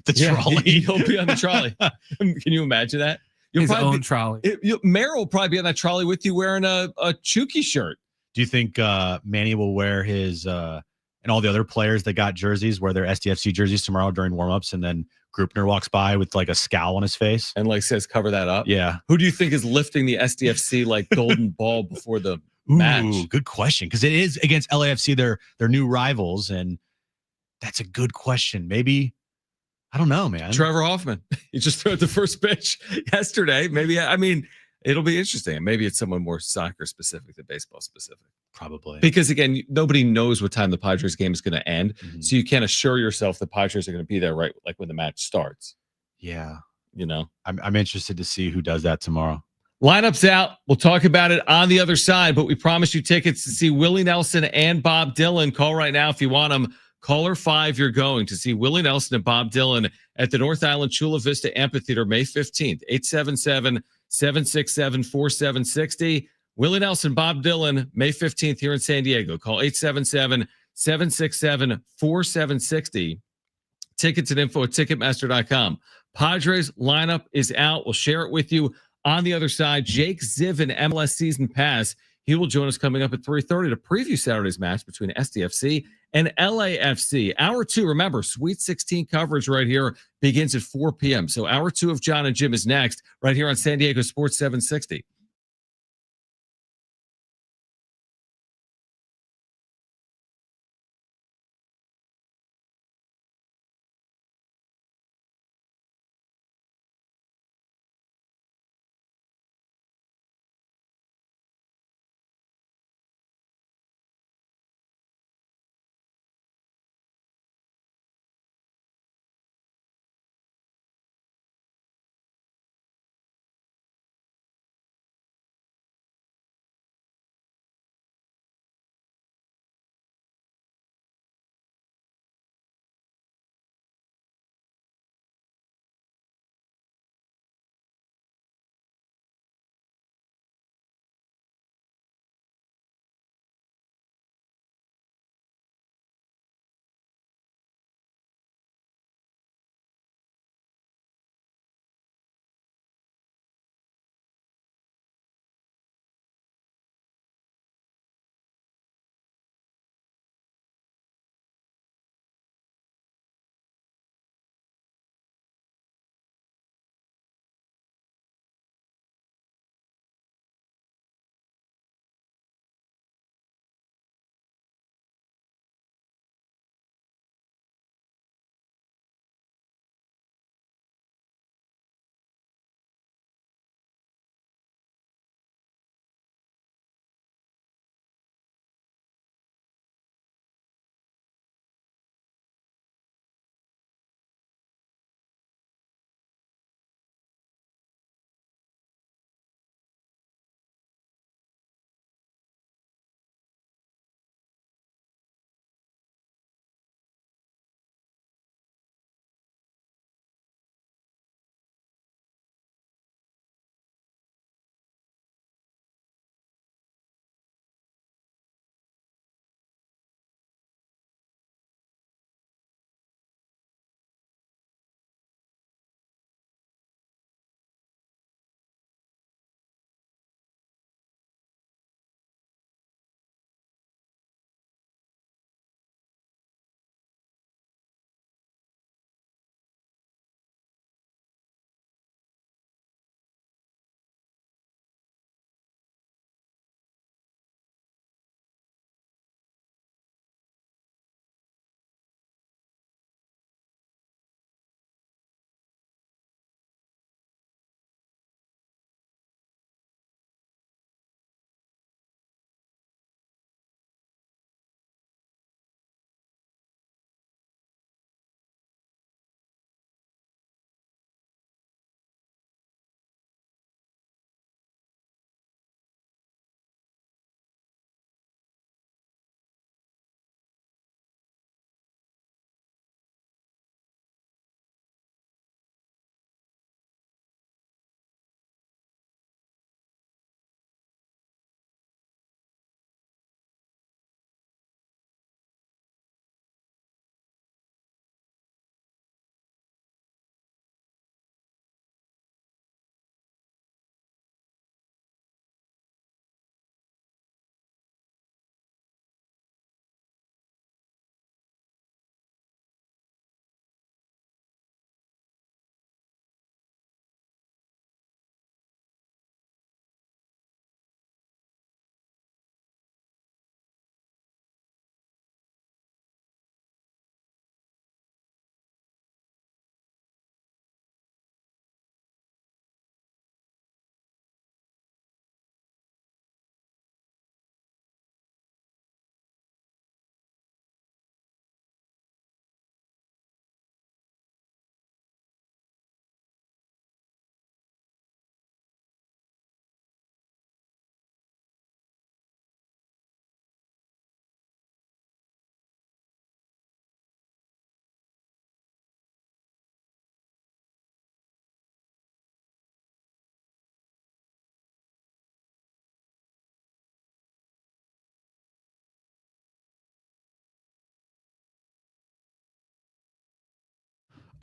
The trolley. He'll be on the trolley. Can you imagine that? His own trolley. Merrill will probably be on that trolley with you wearing a Chucky shirt. Do you think Manny will wear his and all the other players that got jerseys wear their SDFC jerseys tomorrow during warmups, and then Grupner walks by with like a scowl on his face and like says, cover that up? Yeah. Who do you think is lifting the SDFC like golden ball before the match? Good question. Because it is against LAFC, their new rivals, and that's a good question. Maybe, I don't know, man. Trevor Hoffman. He just threw out the first pitch yesterday. Maybe, it'll be interesting. Maybe it's someone more soccer specific than baseball specific. Probably. Because again, nobody knows what time the Padres game is going to end. Mm-hmm. So you can't assure yourself the Padres are going to be there right like when the match starts. Yeah. I'm interested to see who does that tomorrow. Lineup's out. We'll talk about it on the other side, but we promise you tickets to see Willie Nelson and Bob Dylan. Call right now if you want them. Caller 5, you're going to see Willie Nelson and Bob Dylan at the North Island Chula Vista Amphitheater May 15th, 877-767-4760. Willie Nelson, Bob Dylan, May 15th here in San Diego. Call 877-767-4760. Tickets and info at Ticketmaster.com. Padres lineup is out. We'll share it with you on the other side. Jake Zivin, MLS Season Pass. He will join us coming up at 3:30 to preview Saturday's match between SDFC and LAFC. Hour 2, remember, Sweet 16 coverage right here begins at 4 p.m. So hour 2 of John and Jim is next right here on San Diego Sports 760.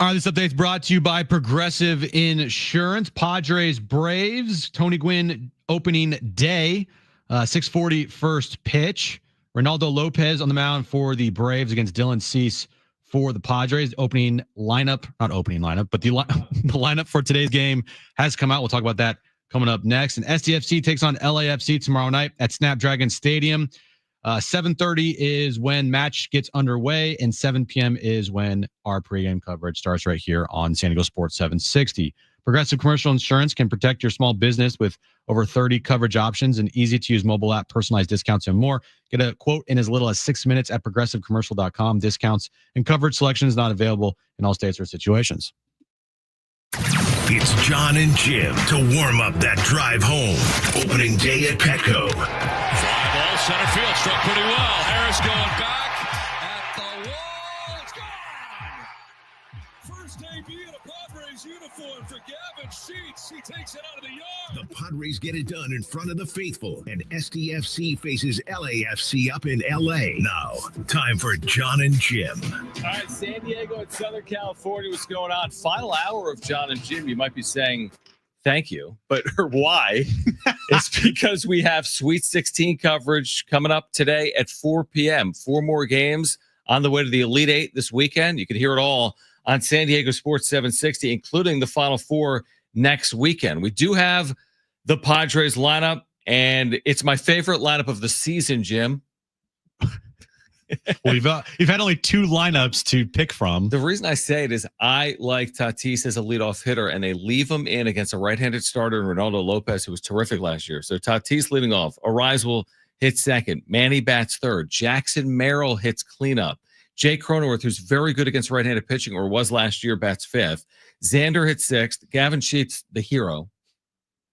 All right, this update's brought to you by Progressive Insurance. Padres Braves, Tony Gwynn opening day, 6:40 first pitch. Ronaldo Lopez on the mound for the Braves against Dylan Cease for the Padres. Opening lineup, not opening lineup, but the lineup for today's game has come out. We'll talk about that coming up next. And SDFC takes on LAFC tomorrow night at Snapdragon Stadium. 7:30 is when match gets underway, and 7 p.m. is when our pregame coverage starts right here on San Diego Sports 760. Progressive Commercial Insurance can protect your small business with over 30 coverage options and easy-to-use mobile app, personalized discounts, and more. Get a quote in as little as 6 minutes at progressivecommercial.com. Discounts and coverage selection is not available in all states or situations. It's John and Jim to warm up that drive home. Opening day at Petco. Fly ball, center field, struck pretty well. Harris going back at the wall. It's gone. First debut in a Padres uniform for Gavin Sheets. He takes it out of the yard. The Padres get it done in front of the faithful, and SDFC faces LAFC up in LA. Now, time for John and Jim. All right, San Diego and Southern California, what's going on? Final hour of John and Jim. You might be saying, thank you, but why? It's because we have Sweet 16 coverage coming up today at 4 p.m. 4 more games on the way to the Elite Eight this weekend. You can hear it all on San Diego Sports 760, including the Final Four next weekend. We do have the Padres lineup, and it's my favorite lineup of the season, Jim. Well, you've had only 2 lineups to pick from. The reason I say it is I like Tatis as a leadoff hitter, and they leave him in against a right-handed starter, Ronaldo Lopez, who was terrific last year. So Tatis leading off. Arise will hit second. Manny bats third. Jackson Merrill hits cleanup. Jay Cronenworth, who's very good against right-handed pitching, or was last year, bats fifth. Xander hits sixth. Gavin Sheets, the hero,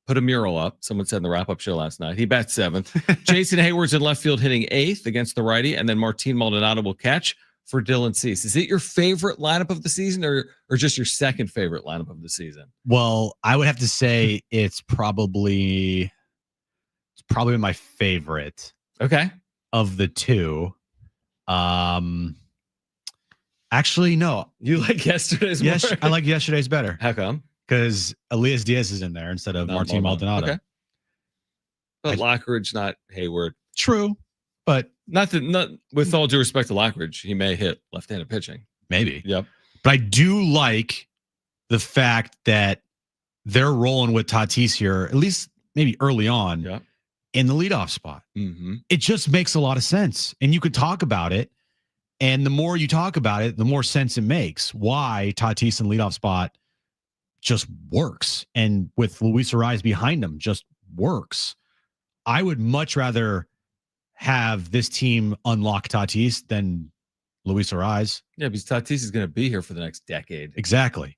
put a mural up. Someone said in the wrap-up show last night. He bats seventh. Jason Hayward's in left field hitting eighth against the righty, and then Martin Maldonado will catch for Dylan Cease. Is it your favorite lineup of the season, or just your second favorite lineup of the season? Well, I would have to say it's probably my favorite. Okay. Of the 2. Actually, no. You like yesterday's Yes, more? I like yesterday's better. How come? Because Elias Diaz is in there instead of Martin Maldonado. Okay. But Lockridge, not Hayward. True, but not with all due respect to Lockridge, he may hit left-handed pitching. Maybe. Yep. But I do like the fact that they're rolling with Tatis here, at least maybe early on, in the leadoff spot. Mm-hmm. It just makes a lot of sense. And you could talk about it. And the more you talk about it, the more sense it makes why Tatis in leadoff spot just works. And with Luis Ariz behind him, just works. I would much rather have this team unlock Tatis than Luis Ariz. Yeah, because Tatis is going to be here for the next decade. Exactly.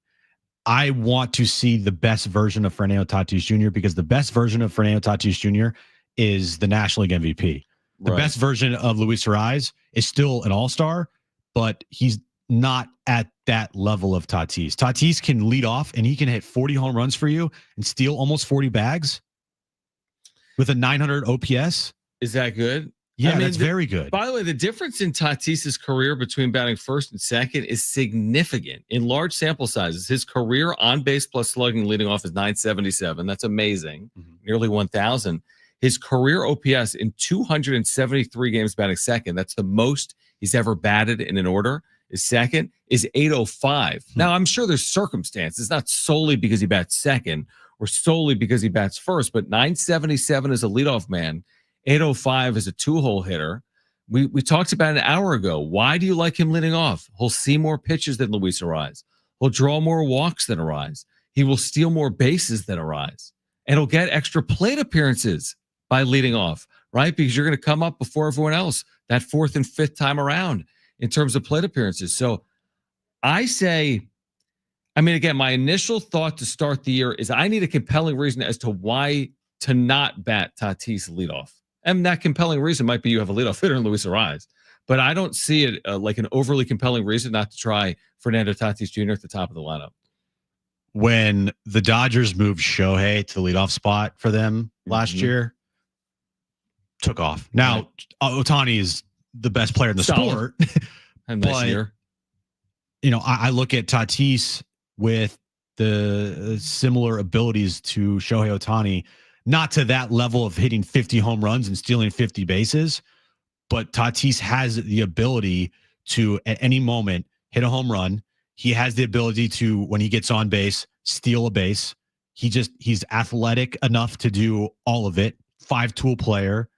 I want to see the best version of Fernando Tatis Jr. because the best version of Fernando Tatis Jr. is the National League MVP. The best version of Luis Ariz is still an all-star, but he's not at that level of Tatis. Tatis can lead off and he can hit 40 home runs for you and steal almost 40 bags with a 900 OPS. Is that good? Yeah, that's very good. By the way, the difference in Tatis's career between batting first and second is significant. In large sample sizes, his career on base plus slugging leading off is 977. That's amazing. Nearly 1,000. His career OPS in 273 games batting second, that's the most he's ever batted in an order, is second, is 805. Now, I'm sure there's circumstances, not solely because he bats second or solely because he bats first, but 977 as a leadoff man, 805 as a 2-hole hitter. We talked about an hour ago. Why do you like him leading off? He'll see more pitches than Luis Ariz. He'll draw more walks than Ariz. He will steal more bases than Ariz. And he'll get extra plate appearances by leading off, right? Because you're going to come up before everyone else that 4th and 5th time around in terms of plate appearances. So I say, I mean, again, my initial thought to start the year is I need a compelling reason as to why to not bat Tatis leadoff. And that compelling reason might be you have a leadoff hitter in Luis Ariz. But I don't see it like an overly compelling reason not to try Fernando Tatis Jr. at the top of the lineup. When the Dodgers moved Shohei to the leadoff spot for them last year, took off. Now, Ohtani is the best player in the sport. And this year. I look at Tatis with the similar abilities to Shohei Ohtani, not to that level of hitting 50 home runs and stealing 50 bases, but Tatis has the ability to, at any moment, hit a home run. He has the ability to, when he gets on base, steal a base. He's athletic enough to do all of it. 5-tool player.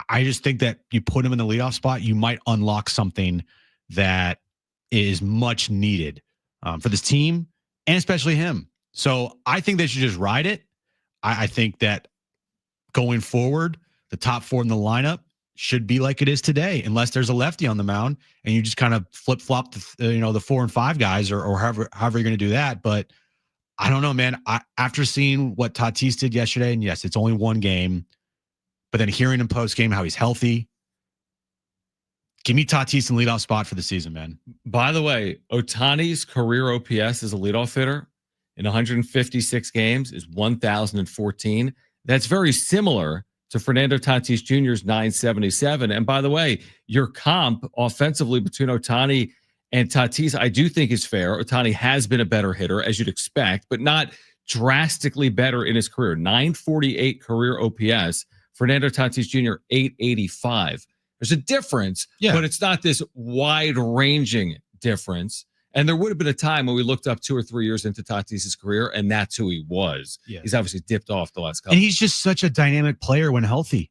I just think that you put him in the leadoff spot, you might unlock something that is much needed for this team and especially him. So I think they should just ride it. I think that going forward, the top 4 in the lineup should be like it is today, unless there's a lefty on the mound and you just kind of flip flop the 4 and 5 guys or however you're going to do that. But I don't know, man. After seeing what Tatis did yesterday, and yes, it's only one game, but then hearing him post game how he's healthy, give me Tatis in leadoff spot for the season, man. By the way, Ohtani's career OPS as a leadoff hitter in 156 games is 1,014. That's very similar to Fernando Tatis Jr.'s 977. And by the way, your comp offensively between Ohtani and Tatis, I do think is fair. Ohtani has been a better hitter, as you'd expect, but not drastically better in his career. 948 career OPS. Fernando Tatis Jr., 885. There's a difference, but it's not this wide-ranging difference. And there would have been a time when we looked up 2 or 3 years into Tatis's career, and that's who he was. Yeah. He's obviously dipped off the last couple. And he's just such a dynamic player when healthy.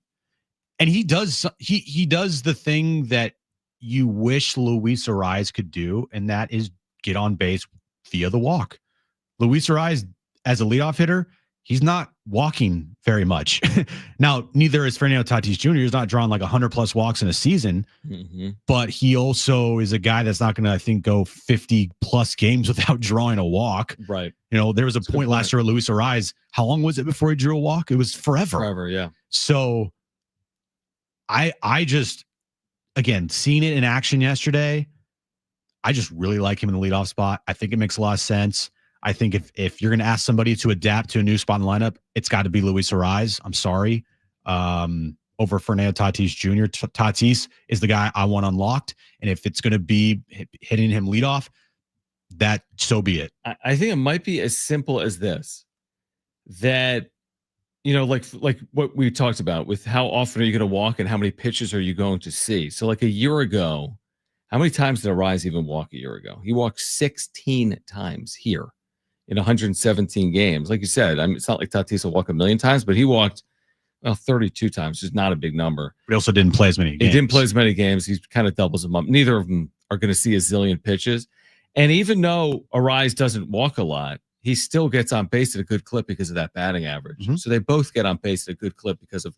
And he does the thing that you wish Luis Ariz could do, and that is get on base via the walk. Luis Ariz, as a leadoff hitter, he's not walking very much. Now, neither is Fernando Tatis Jr. He's not drawing like 100+ walks in a season, but he also is a guy that's not going to, I think, go 50+ games without drawing a walk. Right. There was a point last year with Luis Ariz. How long was it before he drew a walk? It was forever. Forever, yeah. So I just, again, seeing it in action yesterday, I just really like him in the leadoff spot. I think it makes a lot of sense. I think if you're going to ask somebody to adapt to a new spot in the lineup, it's got to be Luis Ariz. I'm sorry. Over Fernando Tatis Jr. Tatis is the guy I want unlocked. And if it's going to be hitting him leadoff, that so be it. I think it might be as simple as this, that, like what we talked about with how often are you going to walk and how many pitches are you going to see? So like a year ago, how many times did Ariz even walk a year ago? He walked 16 times here in 117 games. Like you said, it's not like Tatis will walk a million times, but he walked 32 times, which is not a big number. But he also didn't play as many games. He didn't play as many games. He kind of doubles them up. Neither of them are going to see a zillion pitches. And even though Ariz doesn't walk a lot, he still gets on base at a good clip because of that batting average. So they both get on base at a good clip because of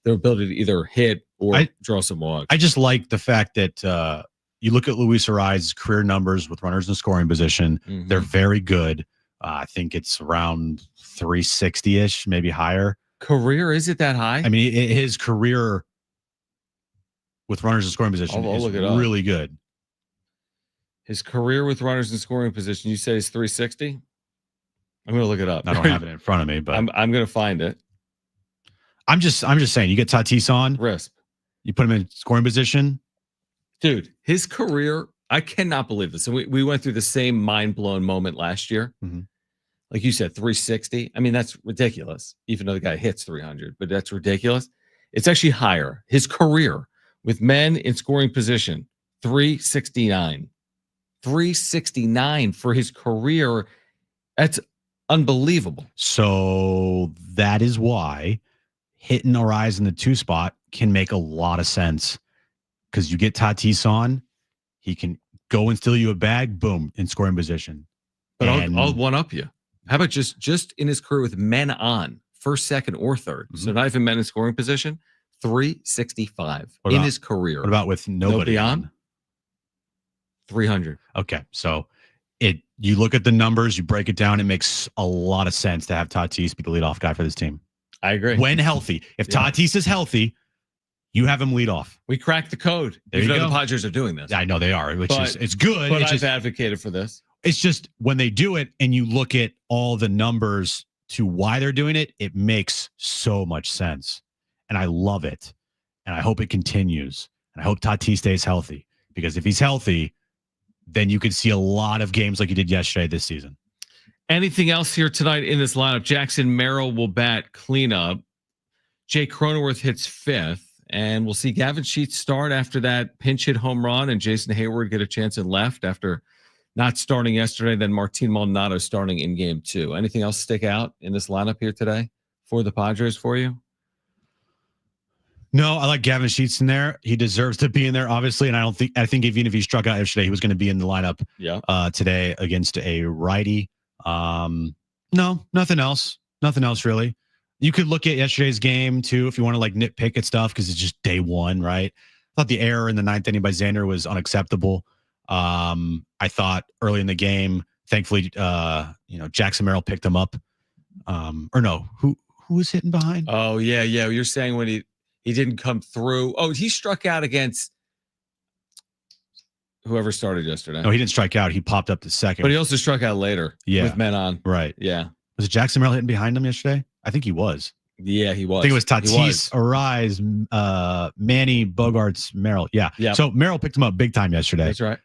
their ability to either hit or draw some walks. I just like the fact that you look at Luis Ariz's career numbers with runners in scoring position. They're very good. I think it's around 360-ish, maybe higher. Career, is it that high? I mean, his career with runners in scoring position is really good. His career with runners in scoring position, you say is 360? I'm going to look it up. I don't have it in front of me, but I'm going to find it. I'm just saying, you get Tatis on, RISP. You put him in scoring position. Dude, his career, I cannot believe this. And we went through the same mind-blown moment last year. Like you said, 360. I mean, that's ridiculous, even though the guy hits 300, but that's ridiculous. It's actually higher. His career with men in scoring position, 369. 369 for his career. That's unbelievable. So that is why hitting Ariz in the 2 spot can make a lot of sense, because you get Tatis on, he can go and steal you a bag, boom, in scoring position. But I'll one up you. How about just in his career with men on, first, second, or third? So not even men in scoring position, 365 in his career. What about with nobody on? 300. Okay, so you look at the numbers, you break it down, it makes a lot of sense to have Tatis be the leadoff guy for this team. I agree. When healthy. If Tatis is healthy, you have him lead off. We cracked the code. There you go. The Padres are doing this. I know they are, it's good. But I've just advocated for this. It's just when they do it and you look at all the numbers to why they're doing it, it makes so much sense. And I love it. And I hope it continues. And I hope Tatis stays healthy, because if he's healthy, then you could see a lot of games like you did yesterday this season. Anything else here tonight in this lineup? Jackson Merrill will bat cleanup. Jake Cronenworth hits fifth. And we'll see Gavin Sheets start after that pinch hit home run, and Jason Hayward get a chance in left after not starting yesterday. Then Martin Maldonado starting in game 2. Anything else stick out in this lineup here today for the Padres for you? No, I like Gavin Sheets in there. He deserves to be in there, obviously. And I think even if he struck out yesterday, he was going to be in the lineup today against a righty. No, nothing else. Nothing else really. You could look at yesterday's game too if you want to like nitpick at stuff because it's just day one, right? I thought the error in the 9th inning by Xander was unacceptable. I thought early in the game, thankfully, Jackson Merrill picked him up. Or no, who was hitting behind? Oh yeah. You're saying when he didn't come through. Oh, he struck out against whoever started yesterday. No, he didn't strike out. He popped up to second. But he also struck out later with men on. Right. Yeah. Was it Jackson Merrill hitting behind him yesterday? I think he was. Yeah, he was. I think it was Tatis, Arise, Manny, Bogarts, Merrill. Yeah. So Merrill picked him up big time yesterday. That's right.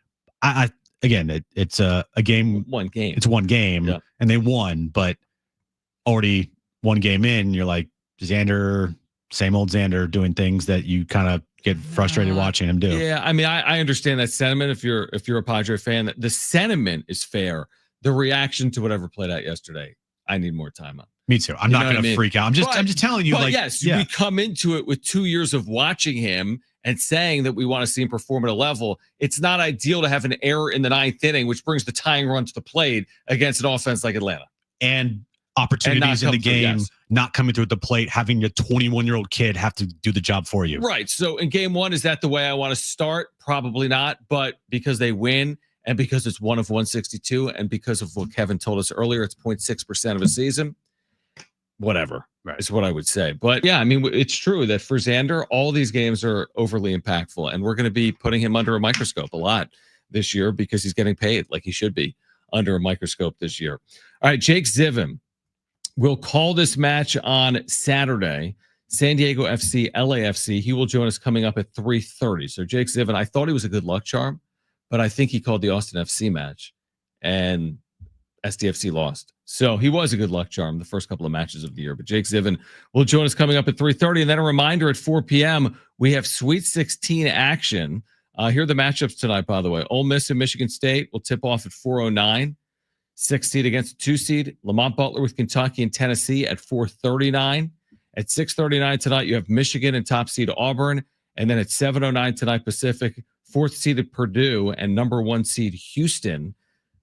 It's a game. One game. It's one game, and they won. But already one game in, you're like Xander, same old Xander, doing things that you kind of get frustrated watching him do. Yeah, I mean, I understand that sentiment. If you're a Padre fan, the sentiment is fair. The reaction to whatever played out yesterday, I need more time on. Me too. I'm not going to freak out. I'm just telling you. But we come into it with 2 years of watching him and saying that we want to see him perform at a level. It's not ideal to have an error in the 9th inning, which brings the tying run to the plate against an offense like Atlanta. And opportunities in the game, not coming through at the plate, having your 21-year-old kid have to do the job for you. Right. So in game 1, is that the way I want to start? Probably not. But because they win and because it's 1 of 162 and because of what Kevin told us earlier, it's 0.6% of a season. Whatever is what I would say. But yeah, I mean, it's true that for Xander, all these games are overly impactful, and we're going to be putting him under a microscope a lot this year because he's getting paid like he should be under a microscope this year. All right, Jake Zivin will call this match on Saturday. San Diego FC, LAFC. He will join us coming up at 3:30. So Jake Zivin, I thought he was a good luck charm, but I think he called the Austin FC match, and SDFC lost. So he was a good luck charm the first couple of matches of the year. But Jake Zivin will join us coming up at 3:30. And then a reminder at 4 p.m., we have Sweet 16 action. Here are the matchups tonight, by the way. Ole Miss and Michigan State will tip off at 4:09. 6 seed against 2 seed. Lamont Butler with Kentucky and Tennessee at 4:39. At 6:39 tonight, you have Michigan and top seed Auburn. And then at 7:09 tonight Pacific, 4th seeded Purdue and number 1 seed Houston.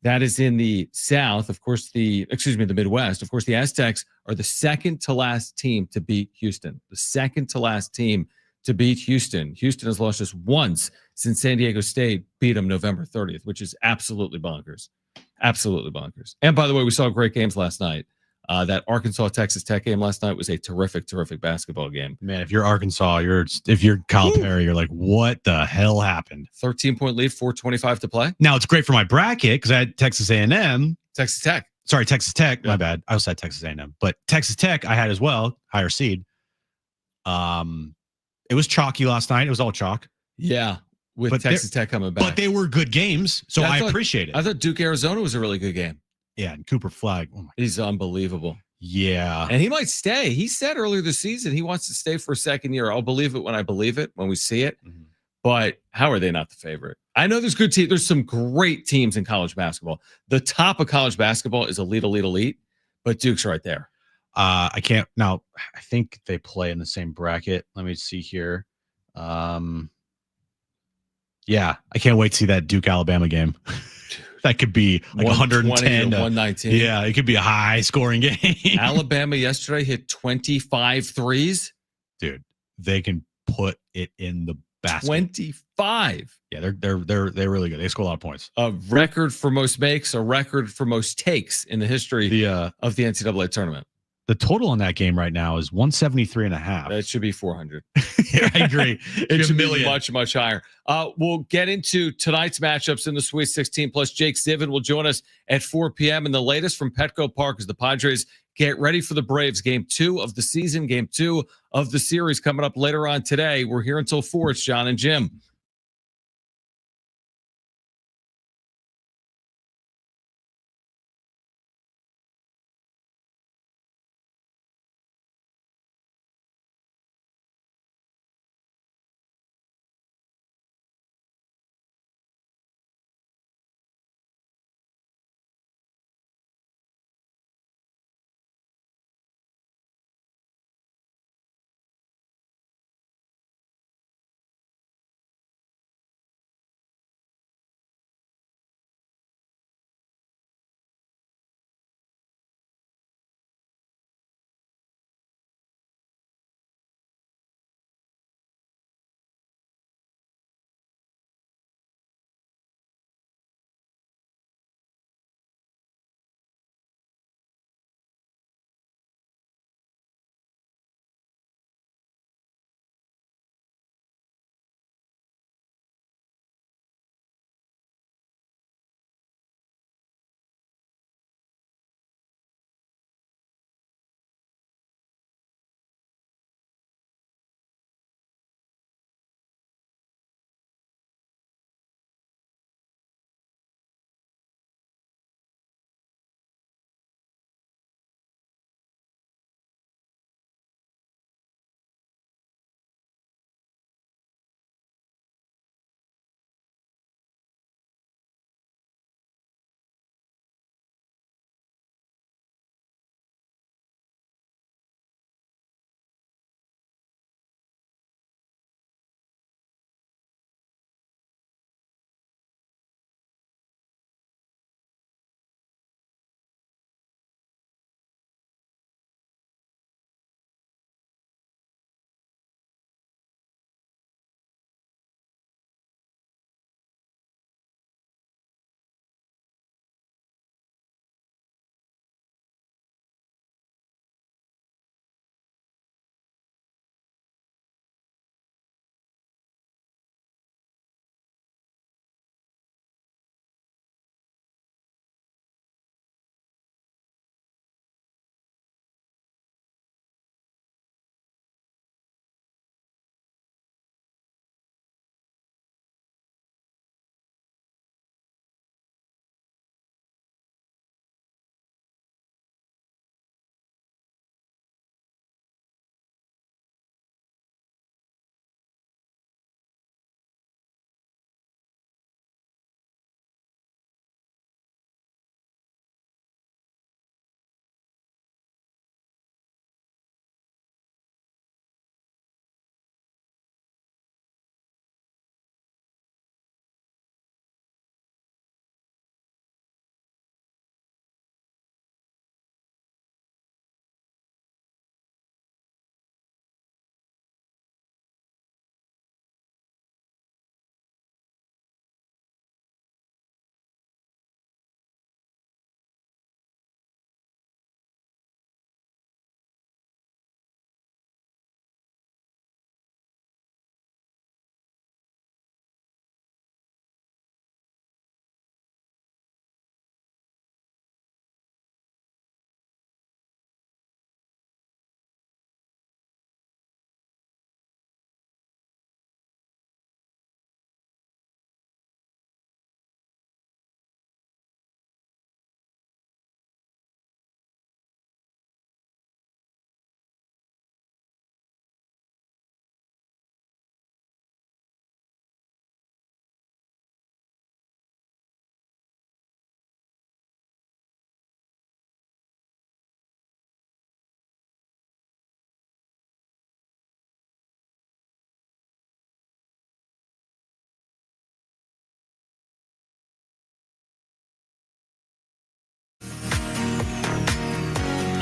That is in the South. Of course, the Midwest. Of course, the Aztecs are the second to last team to beat Houston. The second to last team to beat Houston. Houston has lost just once since San Diego State beat them November 30th, which is absolutely bonkers. Absolutely bonkers. And by the way, we saw great games last night. That Arkansas-Texas Tech game last night was a terrific, terrific basketball game. Man, if you're Arkansas, if you're Kyle Perry, you're like, what the hell happened? 13-point lead, 4:25 to play. Now, it's great for my bracket because I had Texas A&M. Texas Tech. Sorry, Texas Tech. My bad. I also had Texas A&M. But Texas Tech I had as well, higher seed. It was chalky last night. It was all chalk. Yeah, with Texas Tech coming back. But they were good games, so I appreciate it. I thought Duke-Arizona was a really good game. Yeah, and Cooper Flagg. Oh he's unbelievable. Yeah. And he might stay. He said earlier this season he wants to stay for a second year. I'll believe it when I believe it, when we see it. Mm-hmm. But how are they not the favorite? I know there's good teams. There's some great teams in college basketball. The top of college basketball is elite, but Duke's right there. I can't now. I think they play in the same bracket. Let me see here. Yeah, I can't wait to see that Duke Alabama game. That could be like 110 to 119. Yeah, it could be a high scoring game. Alabama yesterday hit 25 threes. Dude, they can put it in the basket. 25. Yeah, they're really good. They score a lot of points. A record for most makes, a record for most takes in the history of the NCAA tournament. The total on that game right now is 173.5. That should be 400. Yeah, I agree. It should be much, much higher. We'll get into tonight's matchups in the Sweet 16. Plus, Jake Zivin will join us at 4 p.m. And the latest from Petco Park is the Padres get ready for the Braves. Game 2 of the season, game 2 of the series coming up later on today. We're here until 4. It's John and Jim.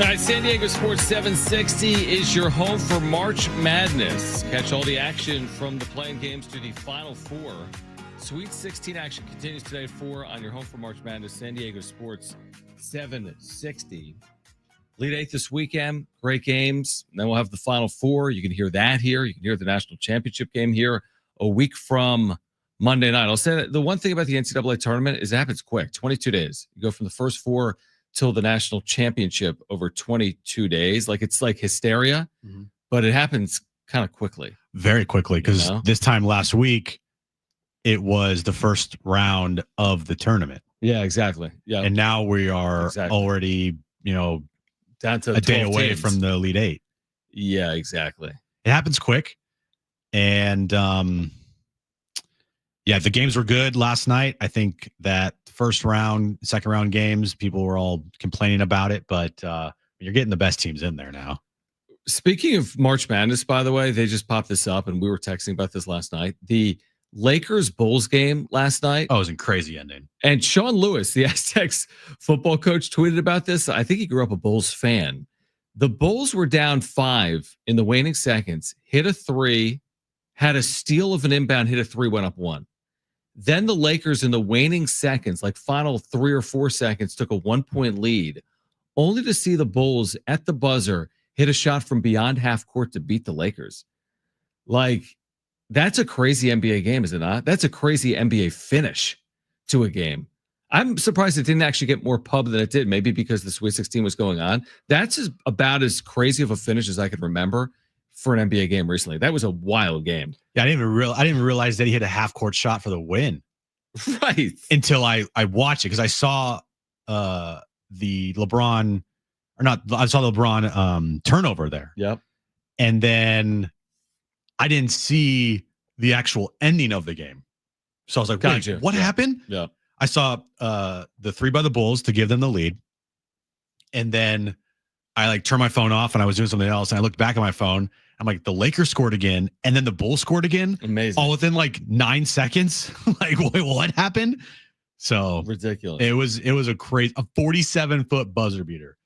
right, San Diego Sports 760 is your home for March Madness. Catch all the action from the playing games to the Final Four. Sweet 16 action continues today at 4 on your home for March Madness, San Diego Sports 760. Lead 8 this weekend. Great games. And then we'll have the Final Four. You can hear that here. You can hear the national championship game here a week from Monday night. I'll say that the one thing about the NCAA tournament is it happens quick, 22 days. You go from the first four till the national championship over 22 days. Like it's like hysteria, but it happens kind of quickly. Very quickly, because this time last week, it was the first round of the tournament. Yeah, exactly. Yeah. And now we are already, down to a day away from the Elite Eight. Yeah, exactly. It happens quick. And the games were good last night. I think that first round, second round games, people were all complaining about it, but you're getting the best teams in there now. Speaking of March Madness, by the way, they just popped this up, and we were texting about this last night. The Lakers-Bulls game last night. Oh, it was a crazy ending. And Sean Lewis, the Aztecs football coach, tweeted about this. I think he grew up a Bulls fan. The Bulls were down 5 in the waning seconds, hit a 3, had a steal of an inbound, hit a 3, went up 1. Then the Lakers in the waning seconds, like final 3 or 4 seconds, took a 1-point lead, only to see the Bulls at the buzzer hit a shot from beyond half court to beat the Lakers. Like, that's a crazy NBA game, is it not? That's a crazy NBA finish to a game. I'm surprised it didn't actually get more pub than it did, maybe because the Sweet 16 was going on. That's about as crazy of a finish as I could remember for an NBA game recently. That was a wild game. Yeah, I didn't even realize that he hit a half court shot for the win. Right. Until I watched it, because I saw the LeBron, or not, I saw the LeBron turnover there. Yep. And then I didn't see the actual ending of the game. So I was like, wait, what happened? Yeah. I saw the 3 by the Bulls to give them the lead. And then I turned my phone off and I was doing something else. And I looked back at my phone. I'm like, the Lakers scored again. And then the Bulls scored again. Amazing. All within 9 seconds. Wait, what happened? So ridiculous. It was a 47-foot buzzer beater.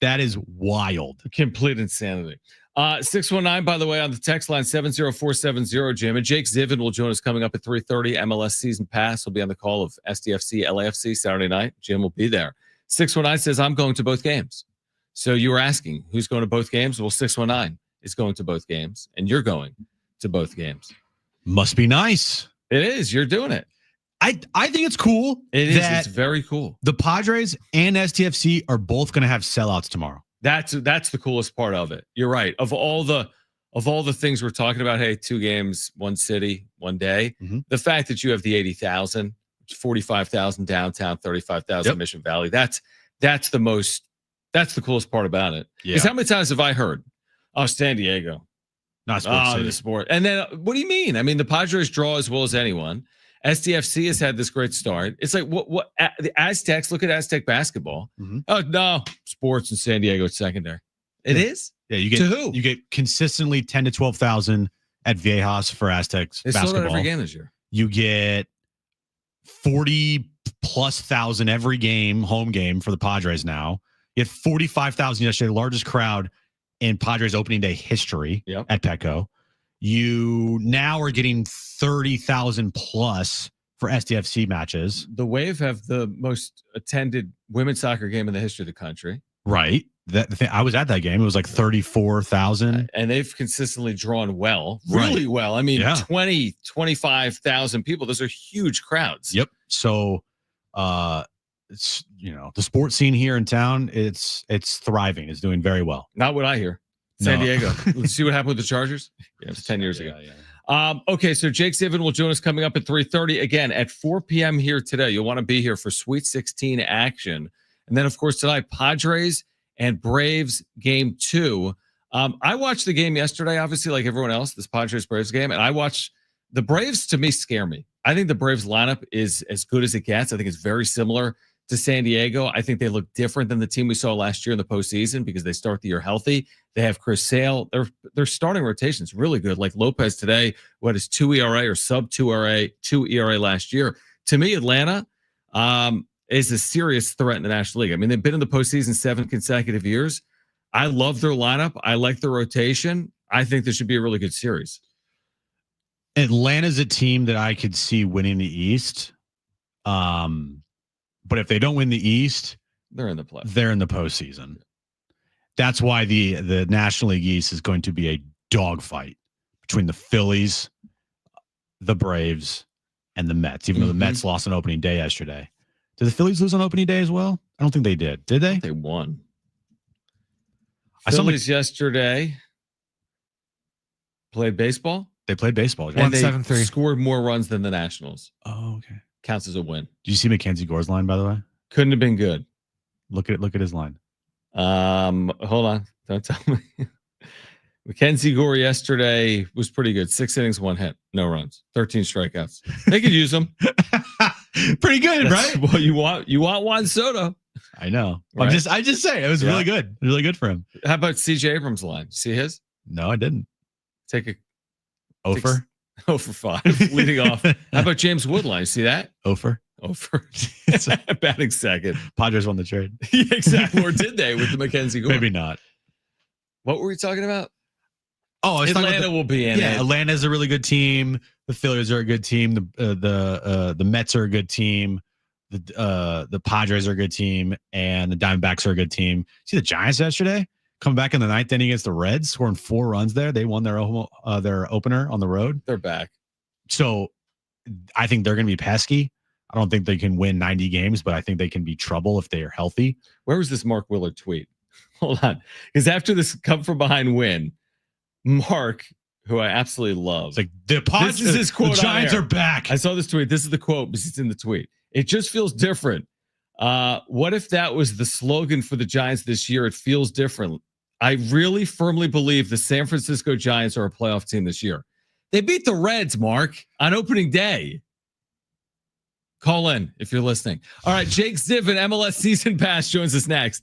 That is wild. Complete insanity. 619, by the way, on the text line, 70470, Jim. And Jake Zivin will join us coming up at 3:30. MLS Season Pass will be on the call of SDFC, LAFC Saturday night. Jim will be there. 619 says, I'm going to both games. So you were asking who's going to both games? Well, 619 is going to both games, and you're going to both games. Must be nice. It is. You're doing it. I think it's cool. It is. It's very cool. The Padres and STFC are both going to have sellouts tomorrow. That's the coolest part of it. You're right. Of all the things we're talking about, hey, 2 games, 1 city, 1 day. The fact that you have the 80,000, 45,000 downtown, 35,000 Mission Valley. That's the coolest part about it. Because how many times have I heard, oh, San Diego, not sports city. The sport. And then what do you mean? I mean, the Padres draw as well as anyone. SDFC has had this great start. It's like what the Aztecs, look at Aztec basketball. Oh no, sports in San Diego, it's secondary. It is? Yeah, you get to who? You get consistently 10 to 12,000 at Viejas for Aztecs basketball. Sold out every game this year. You get 40,000+ every game, home game for the Padres now. You had 45,000 yesterday, the largest crowd in Padres opening day history at Petco. You now are getting 30,000+ for SDFC matches. The Wave have the most attended women's soccer game in the history of the country. Right. I was at that game. It was like 34,000. And they've consistently drawn well, really well. I mean, 20, 25,000 people. Those are huge crowds. Yep. So, it's, the sports scene here in town, it's thriving. It's doing very well. Not what I hear. San Diego. Let's see what happened with the Chargers. Yeah, it was 10 years ago. Okay, so Jake Zivin will join us coming up at 3:30 again at 4 p.m. here today. You'll want to be here for Sweet 16 action. And then, of course, tonight, Padres and Braves game 2. I watched the game yesterday, obviously, like everyone else, this Padres-Braves game, and I watched the Braves. To me, scare me. I think the Braves lineup is as good as it gets. I think it's very similar to San Diego. I think they look different than the team we saw last year in the postseason because they start the year healthy. They have Chris Sale. Their starting rotation is really good. Like Lopez today, what is 2 ERA or sub 2 ERA last year. To me, Atlanta is a serious threat in the National League. I mean, they've been in the postseason 7 consecutive years. I love their lineup. I like the rotation. I think this should be a really good series. Atlanta's a team that I could see winning the East. But if they don't win the East, they're in the play. They're in the postseason. That's why the National League East is going to be a dogfight between the Phillies, the Braves, and the Mets. Even though the Mets lost on opening day yesterday, did the Phillies lose on opening day as well? I don't think they did. Did they? They won. Phillies yesterday played baseball. They played baseball. And they scored more runs than the Nationals. Oh, okay. Counts as a win. Did you see Mackenzie Gore's line, by the way? Couldn't have been good. Look at his line. Hold on. Don't tell me. Mackenzie Gore yesterday was pretty good. 6 innings, 1 hit, no runs, 13 strikeouts. They could use them. Pretty good, right? Well, you want Juan Soto. I know. Right? I just say it was really good. Really good for him. How about CJ Abrams' line? See his? No, I didn't. Take a Ofer. 0 for 5 leading off. How about James Woodline? See that? Ofer. Batting second. Padres won the trade. Yeah, exactly. Or did they with the Mackenzie Gore? Maybe not. What were we talking about? Oh, Atlanta will be in it. Atlanta's a really good team. The Phillies are a good team. The Mets are a good team. The Padres are a good team, and the Diamondbacks are a good team. See the Giants yesterday coming back in the 9th inning against the Reds, scoring 4 runs there. They won their opener on the road. They're back. So I think they're going to be pesky. I don't think they can win 90 games, but I think they can be trouble if they are healthy. Where was this Mark Willard tweet? Hold on. Because after this come from behind win, Mark, who I absolutely love. It's like this is his quote. The Giants are back. I saw this tweet. This is the quote because it's in the tweet. It just feels different. What if that was the slogan for the Giants this year? It feels different. I really firmly believe the San Francisco Giants are a playoff team this year. They beat the Reds, Mark, on opening day. Call in if you're listening. All right, Jake Zivin, MLS Season Pass, joins us next.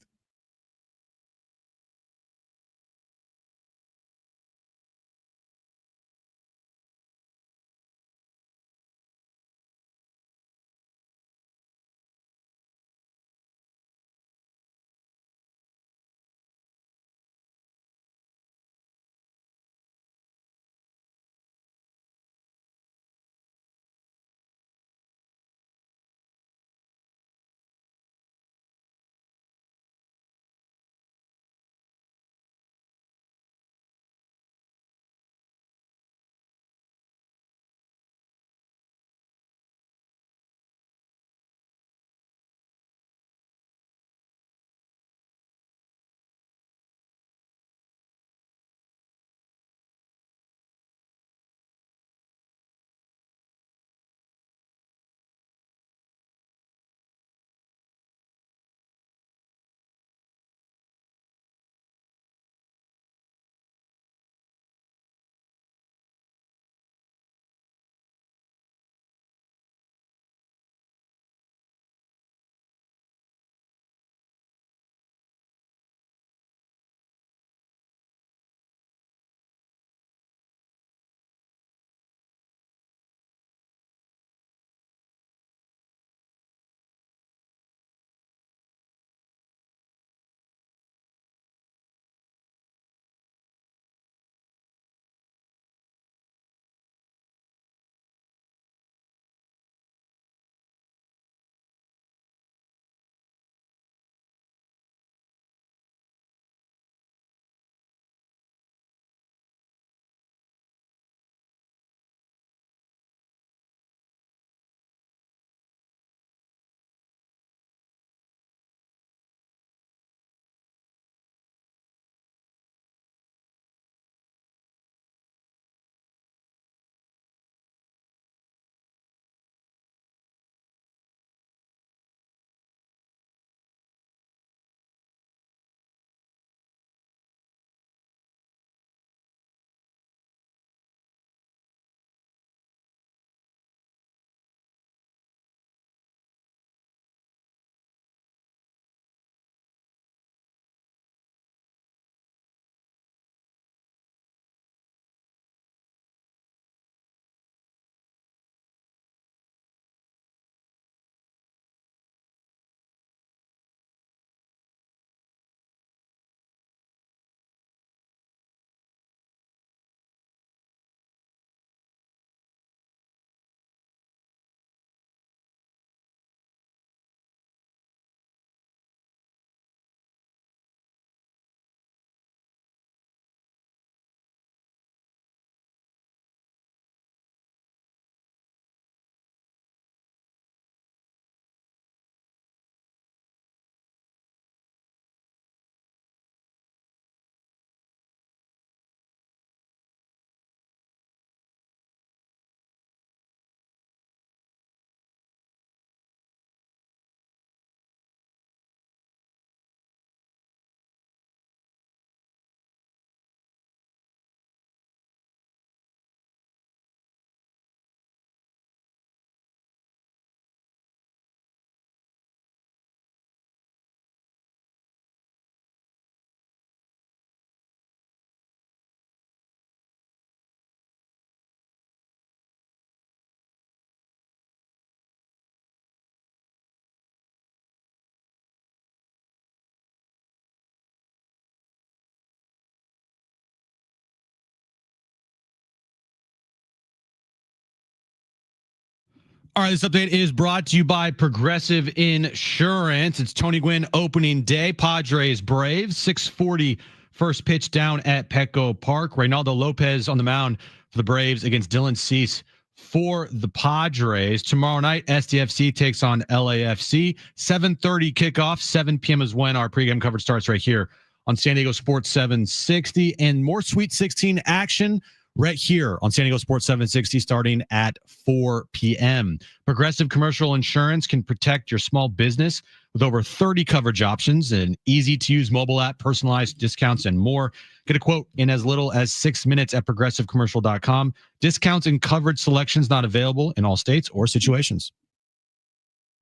All right, this update is brought to you by Progressive Insurance. It's Tony Gwynn opening day. Padres Braves, 6:40 first pitch down at Petco Park. Reynaldo Lopez on the mound for the Braves against Dylan Cease for the Padres. Tomorrow night, SDFC takes on LAFC. 7:30 kickoff, 7 p.m. is when our pregame coverage starts right here on San Diego Sports 760. And more Sweet 16 action right here on San Diego Sports 760 starting at 4 p.m. Progressive Commercial Insurance can protect your small business with over 30 coverage options, an easy-to-use mobile app, personalized discounts, and more. Get a quote in as little as 6 minutes at progressivecommercial.com. Discounts and coverage selections not available in all states or situations.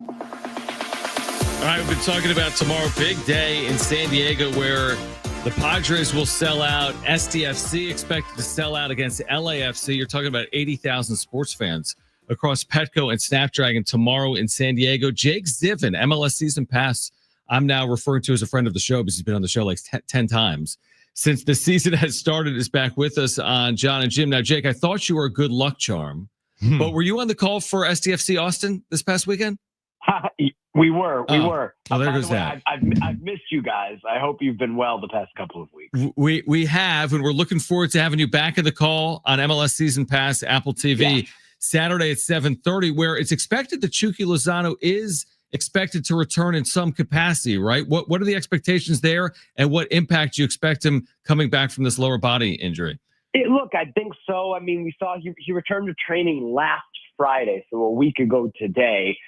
All right, we've been talking about tomorrow, big day in San Diego where the Padres will sell out. SDFC expected to sell out against LAFC. You're talking about 80,000 sports fans across Petco and Snapdragon tomorrow in San Diego. Jake Zivin, MLS season pass, I'm now referring to as a friend of the show because he's been on the show like 10 times since the season has started, is back with us on John and Jim. Now, Jake, I thought you were a good luck charm, but were you on the call for SDFC Austin this past weekend? We were. Oh, there goes that. I've missed you guys. I hope you've been well the past couple of weeks. We have, and we're looking forward to having you back in the call on MLS Season Pass, Apple TV, Saturday at 7:30, where it's expected that Chucky Lozano is expected to return in some capacity, right? What are the expectations there, and what impact do you expect him coming back from this lower body injury? Look, I think so. I mean, we saw he returned to training last Friday, so a week ago today.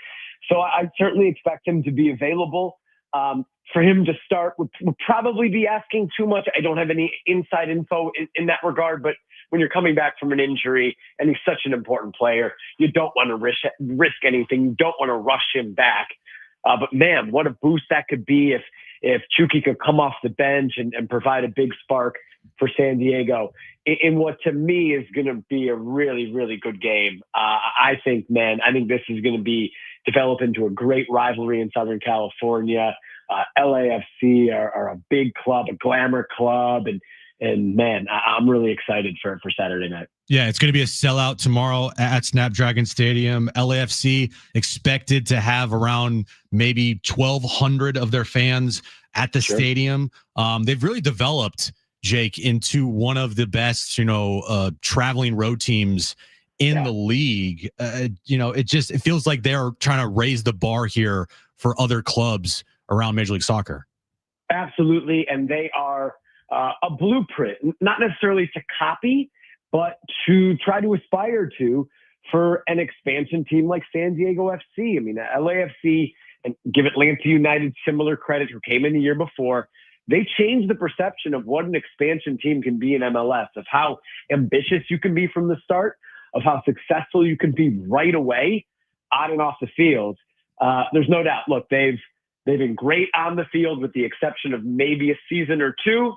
So I certainly expect him to be available. For him to start would probably be asking too much. I don't have any inside info in that regard, but when you're coming back from an injury and he's such an important player, you don't want to risk anything. You don't want to rush him back. But man, what a boost that could be if Chucky could come off the bench and provide a big spark for San Diego in what to me is going to be a really, really good game. I think this is going to develop into a great rivalry in Southern California. LAFC are a big club, a glamour club, and man, I'm really excited for Saturday night. Yeah, it's going to be a sellout tomorrow at Snapdragon Stadium. LAFC expected to have around maybe 1,200 of their fans at the stadium. They've really developed, Jake, into one of the best, traveling road teams in the league. It feels like they're trying to raise the bar here for other clubs around Major League Soccer. Absolutely. And they are a blueprint, not necessarily to copy, but to try to aspire to for an expansion team like San Diego FC. I mean, LAFC, and give Atlanta United similar credit, who came in the year before, they changed the perception of what an expansion team can be in MLS, of how ambitious you can be from the start, of how successful you can be right away on and off the field. There's no doubt. Look, they've been great on the field with the exception of maybe a season or two.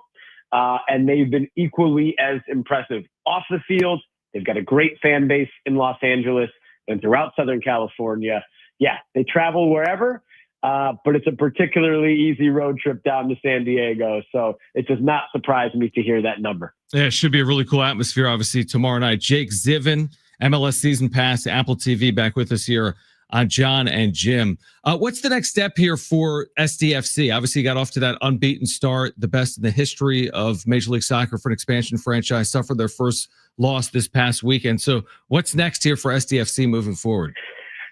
And they've been equally as impressive off the field. They've got a great fan base in Los Angeles and throughout Southern California. Yeah, they travel wherever, but it's a particularly easy road trip down to San Diego. So it does not surprise me to hear that number. Yeah, it should be a really cool atmosphere, obviously, tomorrow night. Jake Zivin, MLS Season Pass, Apple TV, back with us here on John and Jim. What's the next step here for SDFC? Obviously, you got off to that unbeaten start, the best in the history of Major League Soccer for an expansion franchise, suffered their first loss this past weekend. So what's next here for SDFC moving forward?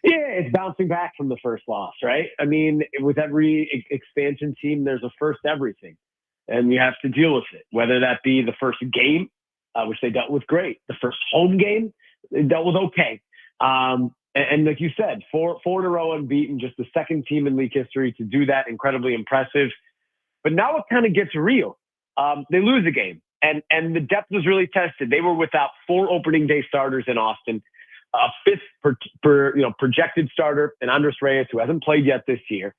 Yeah, it's bouncing back from the first loss, right? I mean, with every expansion team, there's a first everything, and you have to deal with it, whether that be the first game, which they dealt with great, the first home game, they dealt with okay. And like you said, four in a row unbeaten, just the second team in league history to do that, incredibly impressive. But now it kind of gets real. They lose a game, and the depth was really tested. They were without 4 opening day starters in Austin, a 5th projected starter in Andres Reyes, who hasn't played yet this year.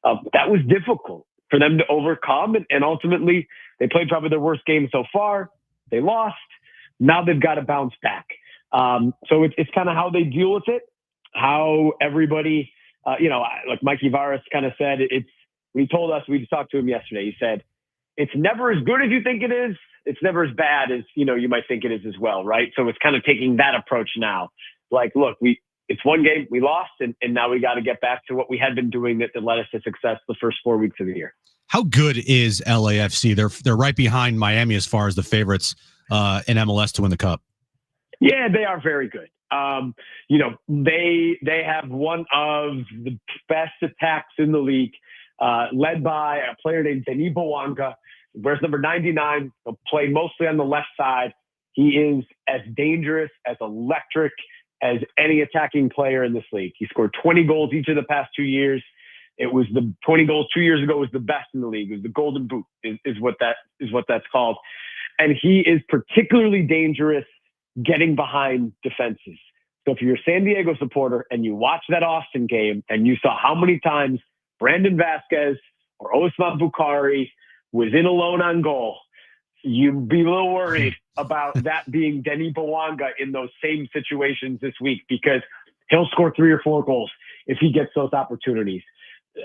That was difficult for them to overcome, and ultimately they played probably their worst game so far. They lost. Now they've got to bounce back. So it's kind of how they deal with it. How everybody, like Mikey Varas kind of said, he told us, we talked to him yesterday. He said, it's never as good as you think it is. It's never as bad as, you might think it is as well. Right. So it's kind of taking that approach now. Like, look, it's one game we lost, and now we got to get back to what we had been doing that led us to success the first 4 weeks of the year. How good is LAFC? They're right behind Miami as far as the favorites in MLS to win the Cup. Yeah, they are very good. They have one of the best attacks in the league, led by a player named Denis Bouanga. Wears number 99. He'll play mostly on the left side. He is as dangerous, as electric as any attacking player in this league. He scored 20 goals each of the past 2 years. It was the 20 goals 2 years ago was the best in the league. It was the Golden Boot is what that's called. And he is particularly dangerous getting behind defenses. So if you're a San Diego supporter and you watch that Austin game and you saw how many times Brandon Vasquez or Osman Bukhari was in alone on goal, you'd be a little worried about that being Denis Bouanga in those same situations this week, because he'll score 3 or 4 goals if he gets those opportunities.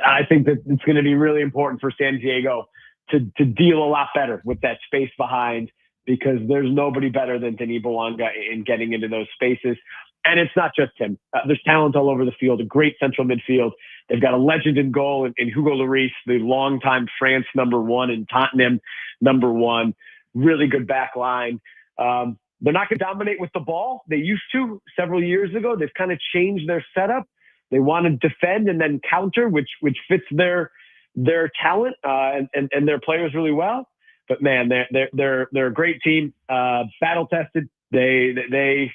I think that it's going to be really important for San Diego to deal a lot better with that space behind, because there's nobody better than Denis Bouanga in getting into those spaces. And it's not just him. There's talent all over the field, a great central midfield. They've got a legend in goal in Hugo Lloris, the longtime France #1 and Tottenham #1. Really good back line. They're not going to dominate with the ball. They used to several years ago. They've kind of changed their setup. They want to defend and then counter, which fits their talent and their players really well. But man, they're a great team, battle tested. They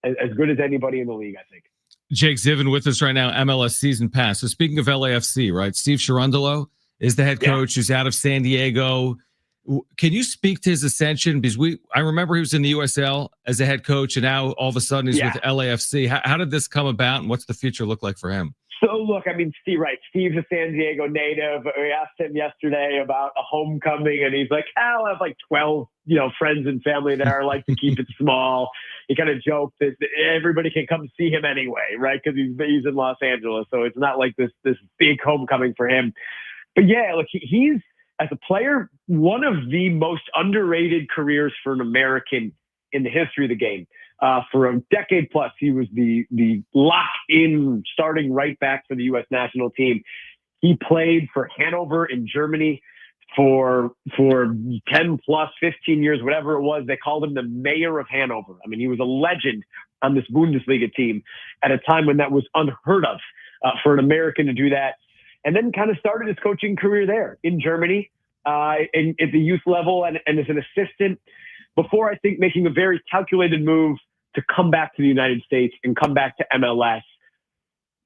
as good as anybody in the league, I think. Jake Ziven with us right now, MLS season pass. So speaking of LAFC, right? Steve Cherundolo is the head coach who's out of San Diego. Can you speak to his ascension? Because I remember he was in the USL as a head coach, and now all of a sudden he's with LAFC. How did this come about, and what's the future look like for him? So look, I mean, Steve's a San Diego native. We asked him yesterday about a homecoming, and he's like, I'll have like 12, friends and family there. I like to keep it small. He kind of joked that everybody can come see him anyway, right? Because he's in Los Angeles, so it's not like this big homecoming for him. But yeah, look, he's, as a player, one of the most underrated careers for an American in the history of the game. For a decade plus, he was the lock-in starting right back for the U.S. national team. He played for Hanover in Germany for 10 plus, 15 years, whatever it was. They called him the mayor of Hanover. I mean, he was a legend on this Bundesliga team at a time when that was unheard of for an American to do that. And then kind of started his coaching career there in Germany at the youth level and as an assistant, before, I think, making a very calculated move to come back to the United States and come back to MLS.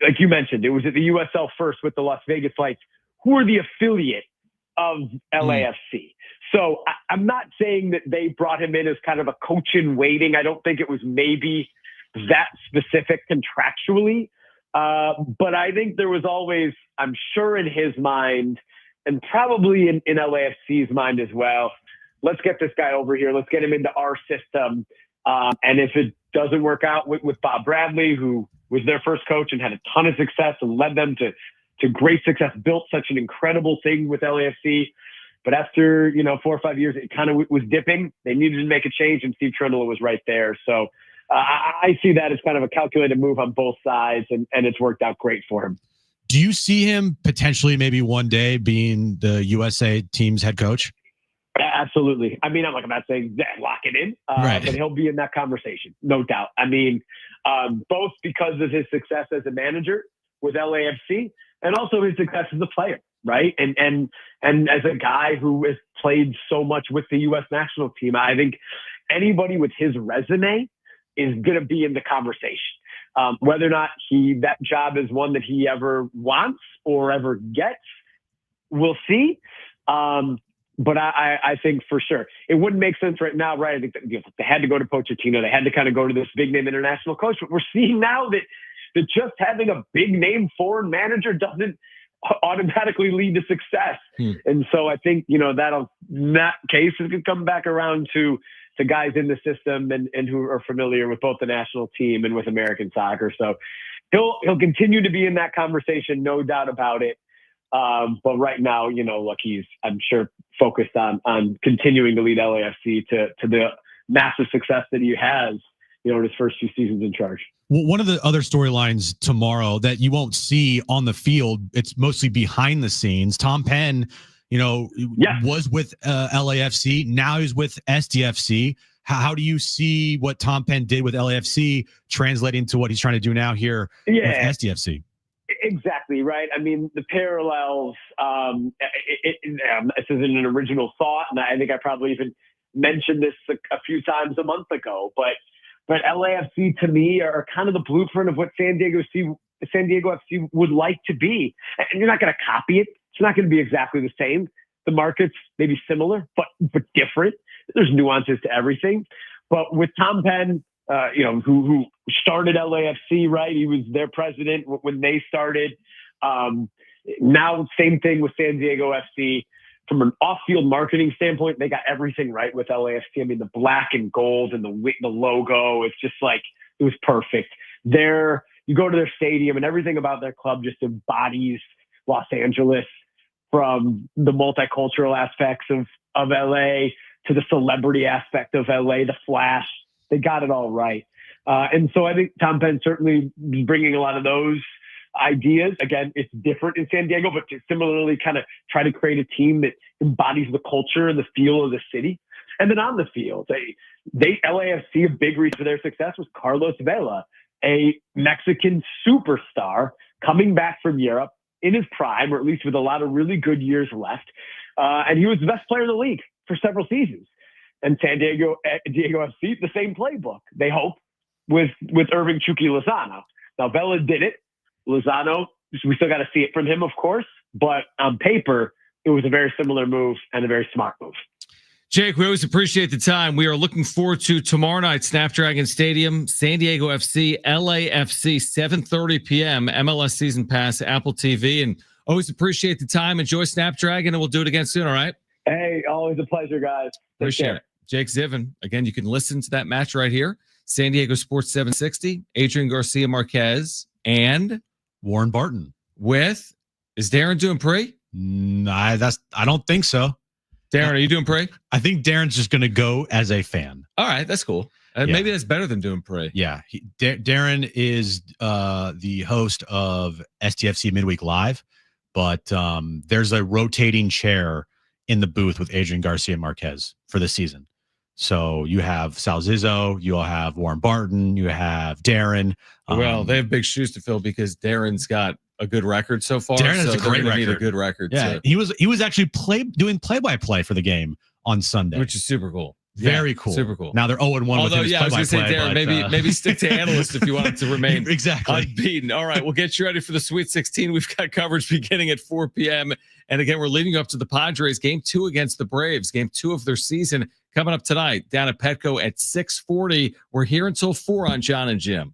Like you mentioned, it was at the USL first with the Las Vegas Lights, who are the affiliate of LAFC. So I'm not saying that they brought him in as kind of a coach in waiting. I don't think it was maybe that specific contractually. But I think there was always, I'm sure in his mind, and probably in LAFC's mind as well, let's get this guy over here. Let's get him into our system. And if it doesn't work out with Bob Bradley, who was their first coach and had a ton of success and led them to great success, built such an incredible thing with LAFC. But after, 4 or 5 years, it kind of was dipping. They needed to make a change, and Steve Cherundolo was right there. So I see that as kind of a calculated move on both sides, and it's worked out great for him. Do you see him potentially maybe one day being the USA team's head coach? Absolutely. I mean, I'm not saying lock it in, right, but he'll be in that conversation, no doubt. I mean, both because of his success as a manager with LAFC and also his success as a player, right? And as a guy who has played so much with the U.S. national team, I think anybody with his resume is going to be in the conversation. Whether or not that job is one that he ever wants or ever gets, we'll see. But I think for sure it wouldn't make sense right now, right? I think that, they had to go to Pochettino. They had to kind of go to this big name international coach. But we're seeing now that just having a big name foreign manager doesn't automatically lead to success. And so I think, in that case, it could come back around to guys in the system and who are familiar with both the national team and with American soccer. So he'll continue to be in that conversation, no doubt about it. But right now, look, he's, I'm sure, focused on continuing to lead LAFC to the massive success that he has in his first 2 seasons in charge. Well, one of the other storylines tomorrow that you won't see on the field, it's mostly behind the scenes. Tom Penn, was with LAFC. Now he's with SDFC. How do you see what Tom Penn did with LAFC translating to what he's trying to do now here with SDFC? Exactly, right. I mean, the parallels, this isn't an original thought, and I think I probably even mentioned this a few times a month ago, but LAFC to me are kind of the blueprint of what San Diego FC would like to be. And you're not going to copy it. It's not going to be exactly the same. The markets may be similar, but different. There's nuances to everything. But with Tom Penn, who started LAFC, right? He was their president when they started. Now, same thing with San Diego FC. From an off-field marketing standpoint, they got everything right with LAFC. I mean, the black and gold and the logo, it's just like, it was perfect. You go to their stadium and everything about their club just embodies Los Angeles, from the multicultural aspects of LA to the celebrity aspect of LA, the flash. They got it all right. And so I think Tom Penn certainly is bringing a lot of those ideas. Again, it's different in San Diego, but to similarly kind of try to create a team that embodies the culture and the feel of the city. And then on the field, LAFC, a big reason for their success was Carlos Vela, a Mexican superstar coming back from Europe in his prime, or at least with a lot of really good years left. And he was the best player in the league for several seasons. And San Diego FC, the same playbook, they hope, with Irving Chucky Lozano. Now, Vela did it. Lozano, we still got to see it from him, of course. But on paper, it was a very similar move and a very smart move. Jake, we always appreciate the time. We are looking forward to tomorrow night, Snapdragon Stadium, San Diego FC, LAFC, 7:30 p.m., MLS Season Pass, Apple TV. And always appreciate the time. Enjoy Snapdragon, and we'll do it again soon, all right? Hey, always a pleasure, guys. Appreciate it. Jake Ziven. Again, you can listen to that match right here. San Diego Sports 760, Adrian Garcia Marquez, and Warren Barton. Is Darren doing pre? I don't think so. Darren, are you doing pre? I think Darren's just going to go as a fan. All right, that's cool. Maybe that's better than doing pre. Yeah, Darren is the host of STFC Midweek Live, but there's a rotating chair in the booth with Adrian Garcia Marquez for the season. So you have Sal Zizzo, you'll have Warren Barton, you have Darren. Well, they have big shoes to fill because Darren's got a good record so far. Darren has a great record. Need a good record. Yeah, he was actually doing play-by-play for the game on Sunday, which is super cool. Very cool. Super cool. Now they're 0-1 with his I was going to say, Darren, maybe stick to analyst if you want it to remain exactly unbeaten. All right, we'll get you ready for the Sweet 16. We've got coverage beginning at 4 p.m. And again, we're leading up to the Padres game 2 against the Braves, game 2 of their season coming up tonight down at Petco at 6:40. We're here until 4 on John and Jim.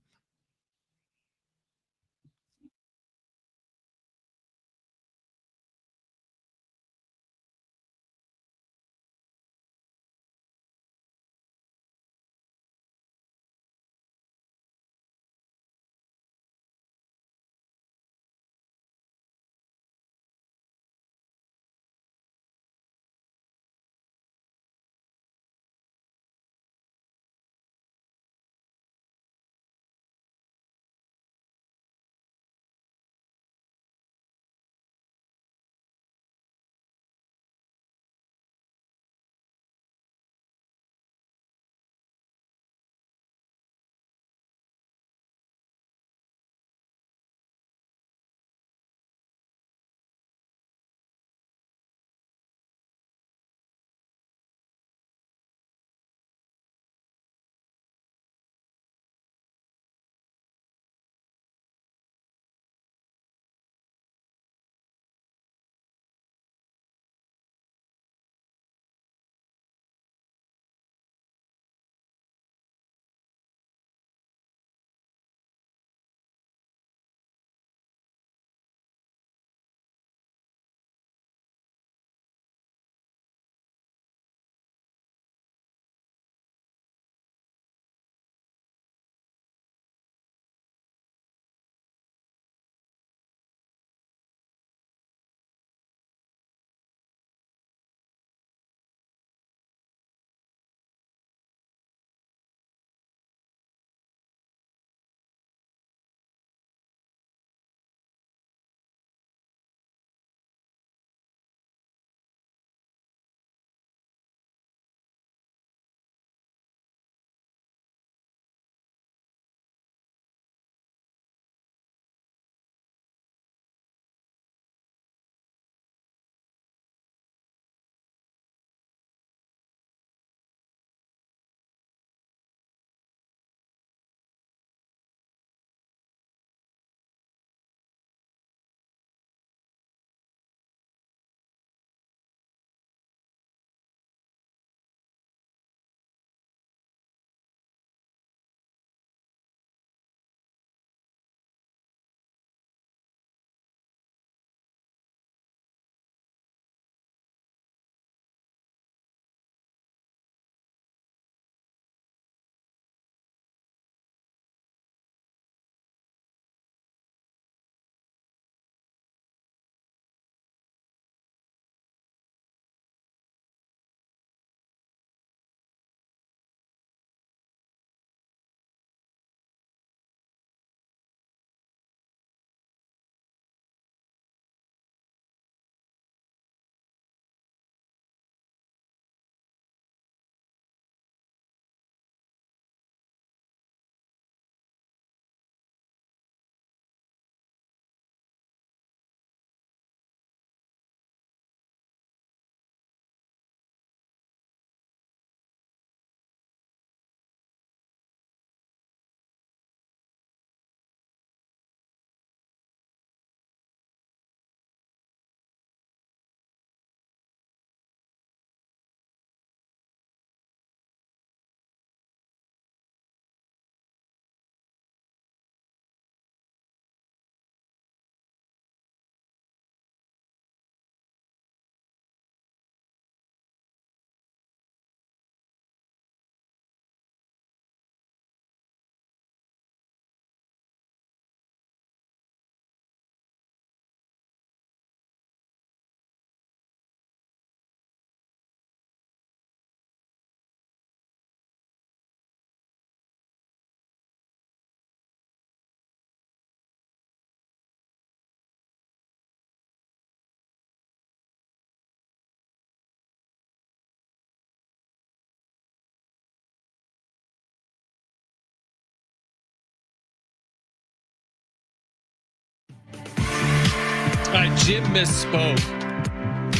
right, Jim misspoke.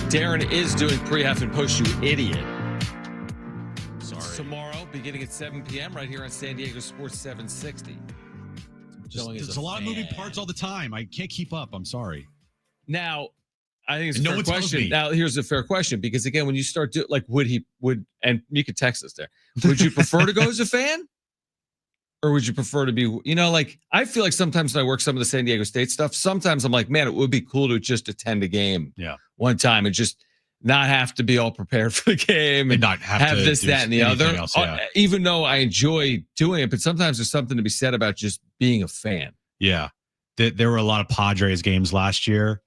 Darren is doing pre-half and post, you idiot. Sorry. Tomorrow, beginning at 7 p.m. right here on San Diego Sports 760. There's a lot of moving parts all the time. I can't keep up. I'm sorry. Now, I think it's a No fair one tells question. me. Now, here's a fair question, because again, when you start and you could text us there. Would you prefer to go as a fan? Or would you prefer to be, I feel like sometimes when I work some of the San Diego State stuff, sometimes I'm like, man, it would be cool to just attend a game one time and just not have to be all prepared for the game and not have to this, do that, and the other. else, yeah. Even though I enjoy doing it, but sometimes there's something to be said about just being a fan. Yeah. There were a lot of Padres games last year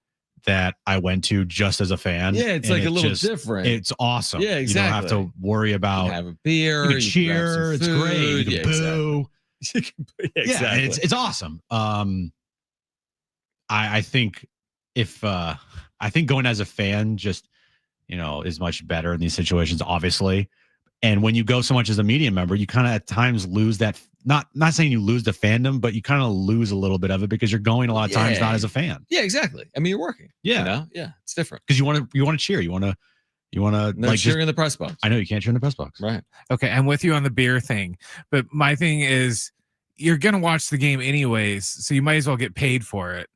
that I went to just as a fan. Yeah, it's like a little different. It's awesome. Yeah, exactly. You don't have to worry about have a beer, you can cheer. It's great. You can boo. Exactly. Yeah, it's awesome. I think I think going as a fan just is much better in these situations, obviously. And when you go so much as a media member, you kind of at times lose that. Not saying you lose the fandom, but you kind of lose a little bit of it because you're going a lot of times not as a fan. Yeah, exactly. I mean, you're working. Yeah, yeah, it's different because you want to cheer. You want to no cheering in the press box. I know you can't cheer in the press box. Right. Okay, I'm with you on the beer thing, but my thing is you're gonna watch the game anyways, so you might as well get paid for it.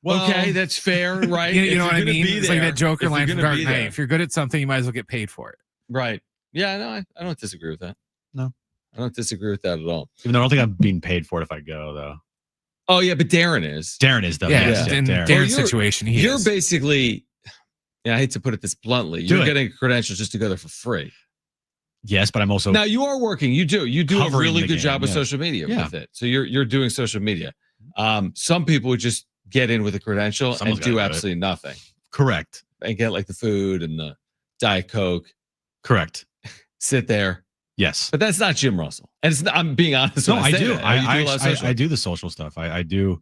Well, okay, that's fair, right? You know what I mean? It's like that Joker line from Dark Knight. If you're good at something, you might as well get paid for it. Right. Yeah, no, I don't disagree with that. No. I don't disagree with that at all. Even though I don't think I'm being paid for it if I go, though. Oh, yeah, but Darren is. Darren is, though. Yeah, in Darren's situation, you're basically, I hate to put it this bluntly, you're getting credentials just to go there for free. Yes, but I'm also... Now, you are working. You do a really good job with social media with it. So you're doing social media. Some people would just get in with a credential and do absolutely nothing. Correct. And get like the food and the Diet Coke. Correct. Sit there. Yes, but that's not Jim Russell, and it's not, I'm being honest. No, I do. I do the social stuff. I do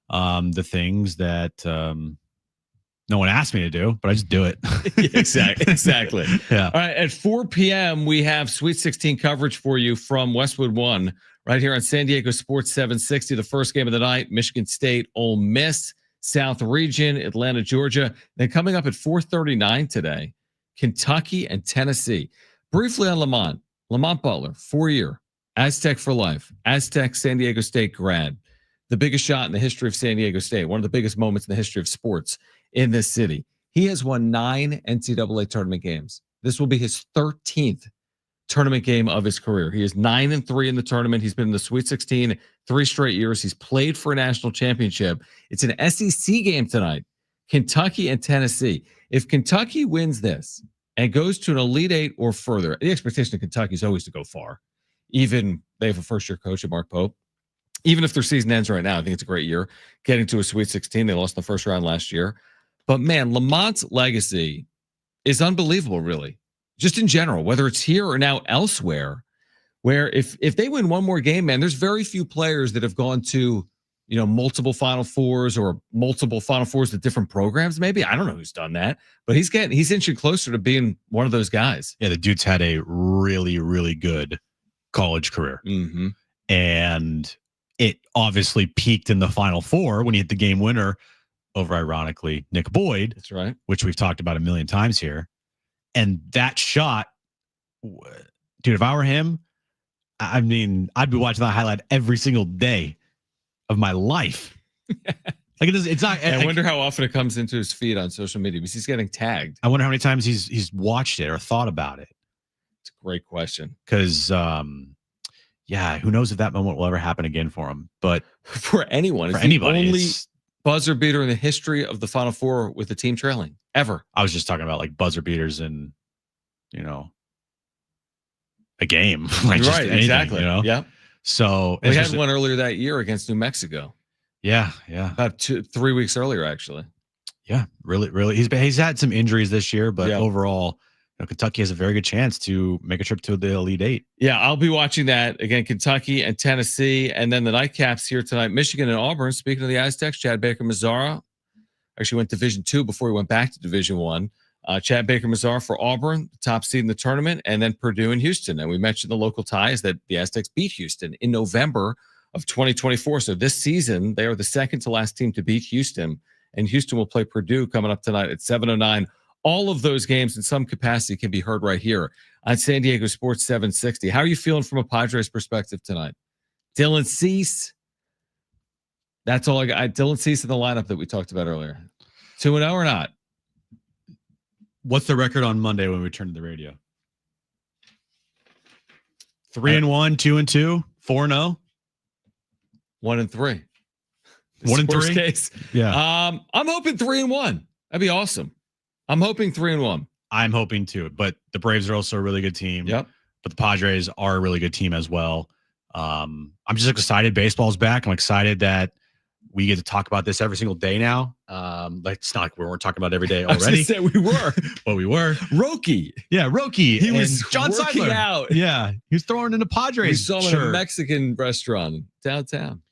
the things that no one asked me to do, but I just do it. Exactly. Yeah. All right. At 4 p.m., we have Sweet 16 coverage for you from Westwood One right here on San Diego Sports 760. The first game of the night: Michigan State, Ole Miss, South Region, Atlanta, Georgia. Then coming up at 4:39 today, Kentucky and Tennessee. Briefly on Lamont Butler, 4-year, Aztec for life, Aztec San Diego State grad, the biggest shot in the history of San Diego State, one of the biggest moments in the history of sports in this city. He has won 9 NCAA tournament games. This will be his 13th tournament game of his career. He is 9-3 in the tournament. He's been in the Sweet 16 3 straight years. He's played for a national championship. It's an SEC game tonight, Kentucky and Tennessee. If Kentucky wins this and goes to an Elite Eight or further, the expectation of Kentucky is always to go far. Even they have a first-year coach at Mark Pope. Even if their season ends right now, I think it's a great year. Getting to a Sweet 16, they lost in the first round last year. But man, Lamont's legacy is unbelievable, really. Just in general, whether it's here or now elsewhere, where if they win one more game, man, there's very few players that have gone to, multiple Final Fours or multiple Final Fours at different programs. Maybe I don't know who's done that, but he's inching closer to being one of those guys. Yeah, the dude's had a really, really good college career, and it obviously peaked in the Final Four when he hit the game winner over, ironically, Nick Boyd. That's right, which we've talked about a million times here. And that shot, dude, if I were him, I mean, I'd be watching that highlight every single day of my life. It's not. I wonder how often it comes into his feed on social media because he's getting tagged. I wonder how many times he's watched it or thought about it. It's a great question. Because, who knows if that moment will ever happen again for him? But for anyone, it's the only buzzer beater in the history of the Final Four with the team trailing ever. I was just talking about like buzzer beaters in, a game. Like just anything, exactly. Yeah. So we had one earlier that year against New Mexico. Yeah. About 3 weeks earlier, actually. Yeah, really. He's had some injuries this year, but overall, Kentucky has a very good chance to make a trip to the Elite Eight. Yeah, I'll be watching that again. Kentucky and Tennessee, and then the nightcaps here tonight: Michigan and Auburn. Speaking of the Aztecs, Chad Baker-Mazara actually went Division II before he went back to Division I. Chad Baker-Mazara for Auburn, top seed in the tournament, and then Purdue and Houston. And we mentioned the local ties that the Aztecs beat Houston in November of 2024. So this season, they are the second to last team to beat Houston and Houston will play Purdue coming up tonight at 7:09. All of those games in some capacity can be heard right here on San Diego Sports 760. How are you feeling from a Padres perspective tonight? Dylan Cease. That's all I got. Dylan Cease in the lineup that we talked about earlier. 2-0 or not? What's the record on Monday when we return to the radio? 3-1, 2-2, 4-0, 1-3. 1-3 case. Yeah. I'm hoping 3-1. That'd be awesome. I'm hoping 3-1. I'm hoping too, but the Braves are also a really good team. Yep. But the Padres are a really good team as well. I'm just excited baseball's back. I'm excited that we get to talk about this every single day now. Like it's not like we weren't talking about it every day already. I was gonna say we were, but we were. Roki. Yeah, Roki. He was John working Seidler. out. Yeah, he was throwing in a Padres. We saw him in a Mexican restaurant downtown.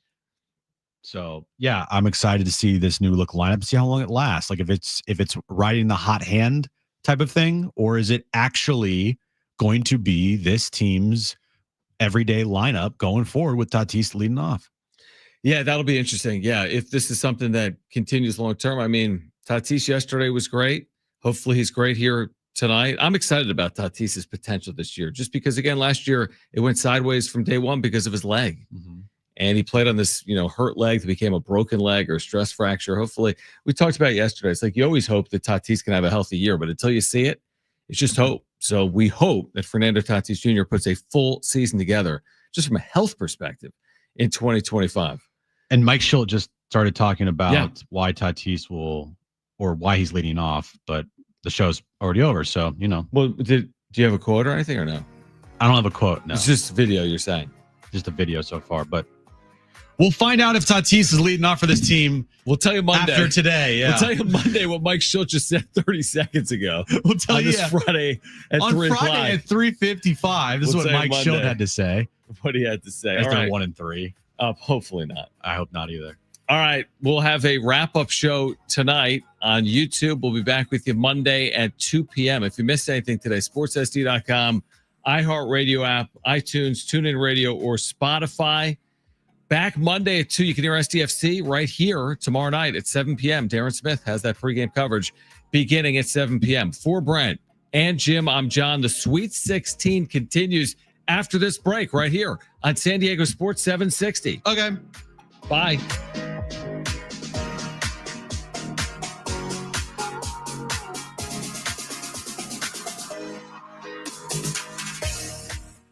So yeah, I'm excited to see this new look lineup, see how long it lasts. Like if it's riding the hot hand type of thing, or is it actually going to be this team's everyday lineup going forward with Tatis leading off? Yeah, that'll be interesting. Yeah, if this is something that continues long term. I mean, Tatis yesterday was great. Hopefully he's great here tonight. I'm excited about Tatis's potential this year, just because again, last year it went sideways from day one because of his leg. Mm-hmm. And he played on this, hurt leg that became a broken leg or a stress fracture. Hopefully, we talked about it yesterday. It's like you always hope that Tatis can have a healthy year, but until you see it, it's just hope. So we hope that Fernando Tatis Jr. puts a full season together, just from a health perspective, in 2025. And Mike Schilt just started talking about why Tatis or why he's leading off, but the show's already over. So, Well, do you have a quote or anything or no? I don't have a quote. No, it's just video you're saying. Just a video so far, but we'll find out if Tatis is leading off for this team. We'll tell you Monday. After today, yeah. We'll tell you Monday what Mike Schilt just said 30 seconds ago. We'll tell you this Friday at 3 o'clock. Friday at 3:55. This is what Mike Schilt had to say. What he had to say. As they're 1-3. Hopefully not. I hope not either. All right. We'll have a wrap-up show tonight on YouTube. We'll be back with you Monday at 2 p.m. If you missed anything today, sportssd.com, iHeartRadio app, iTunes, TuneIn Radio, or Spotify. Back Monday at 2. You can hear SDFC right here tomorrow night at 7 p.m. Darren Smith has that pregame coverage beginning at 7 p.m. For Brent and Jim, I'm John. The Sweet 16 continues after this break right here on San Diego Sports 760. Okay. Bye.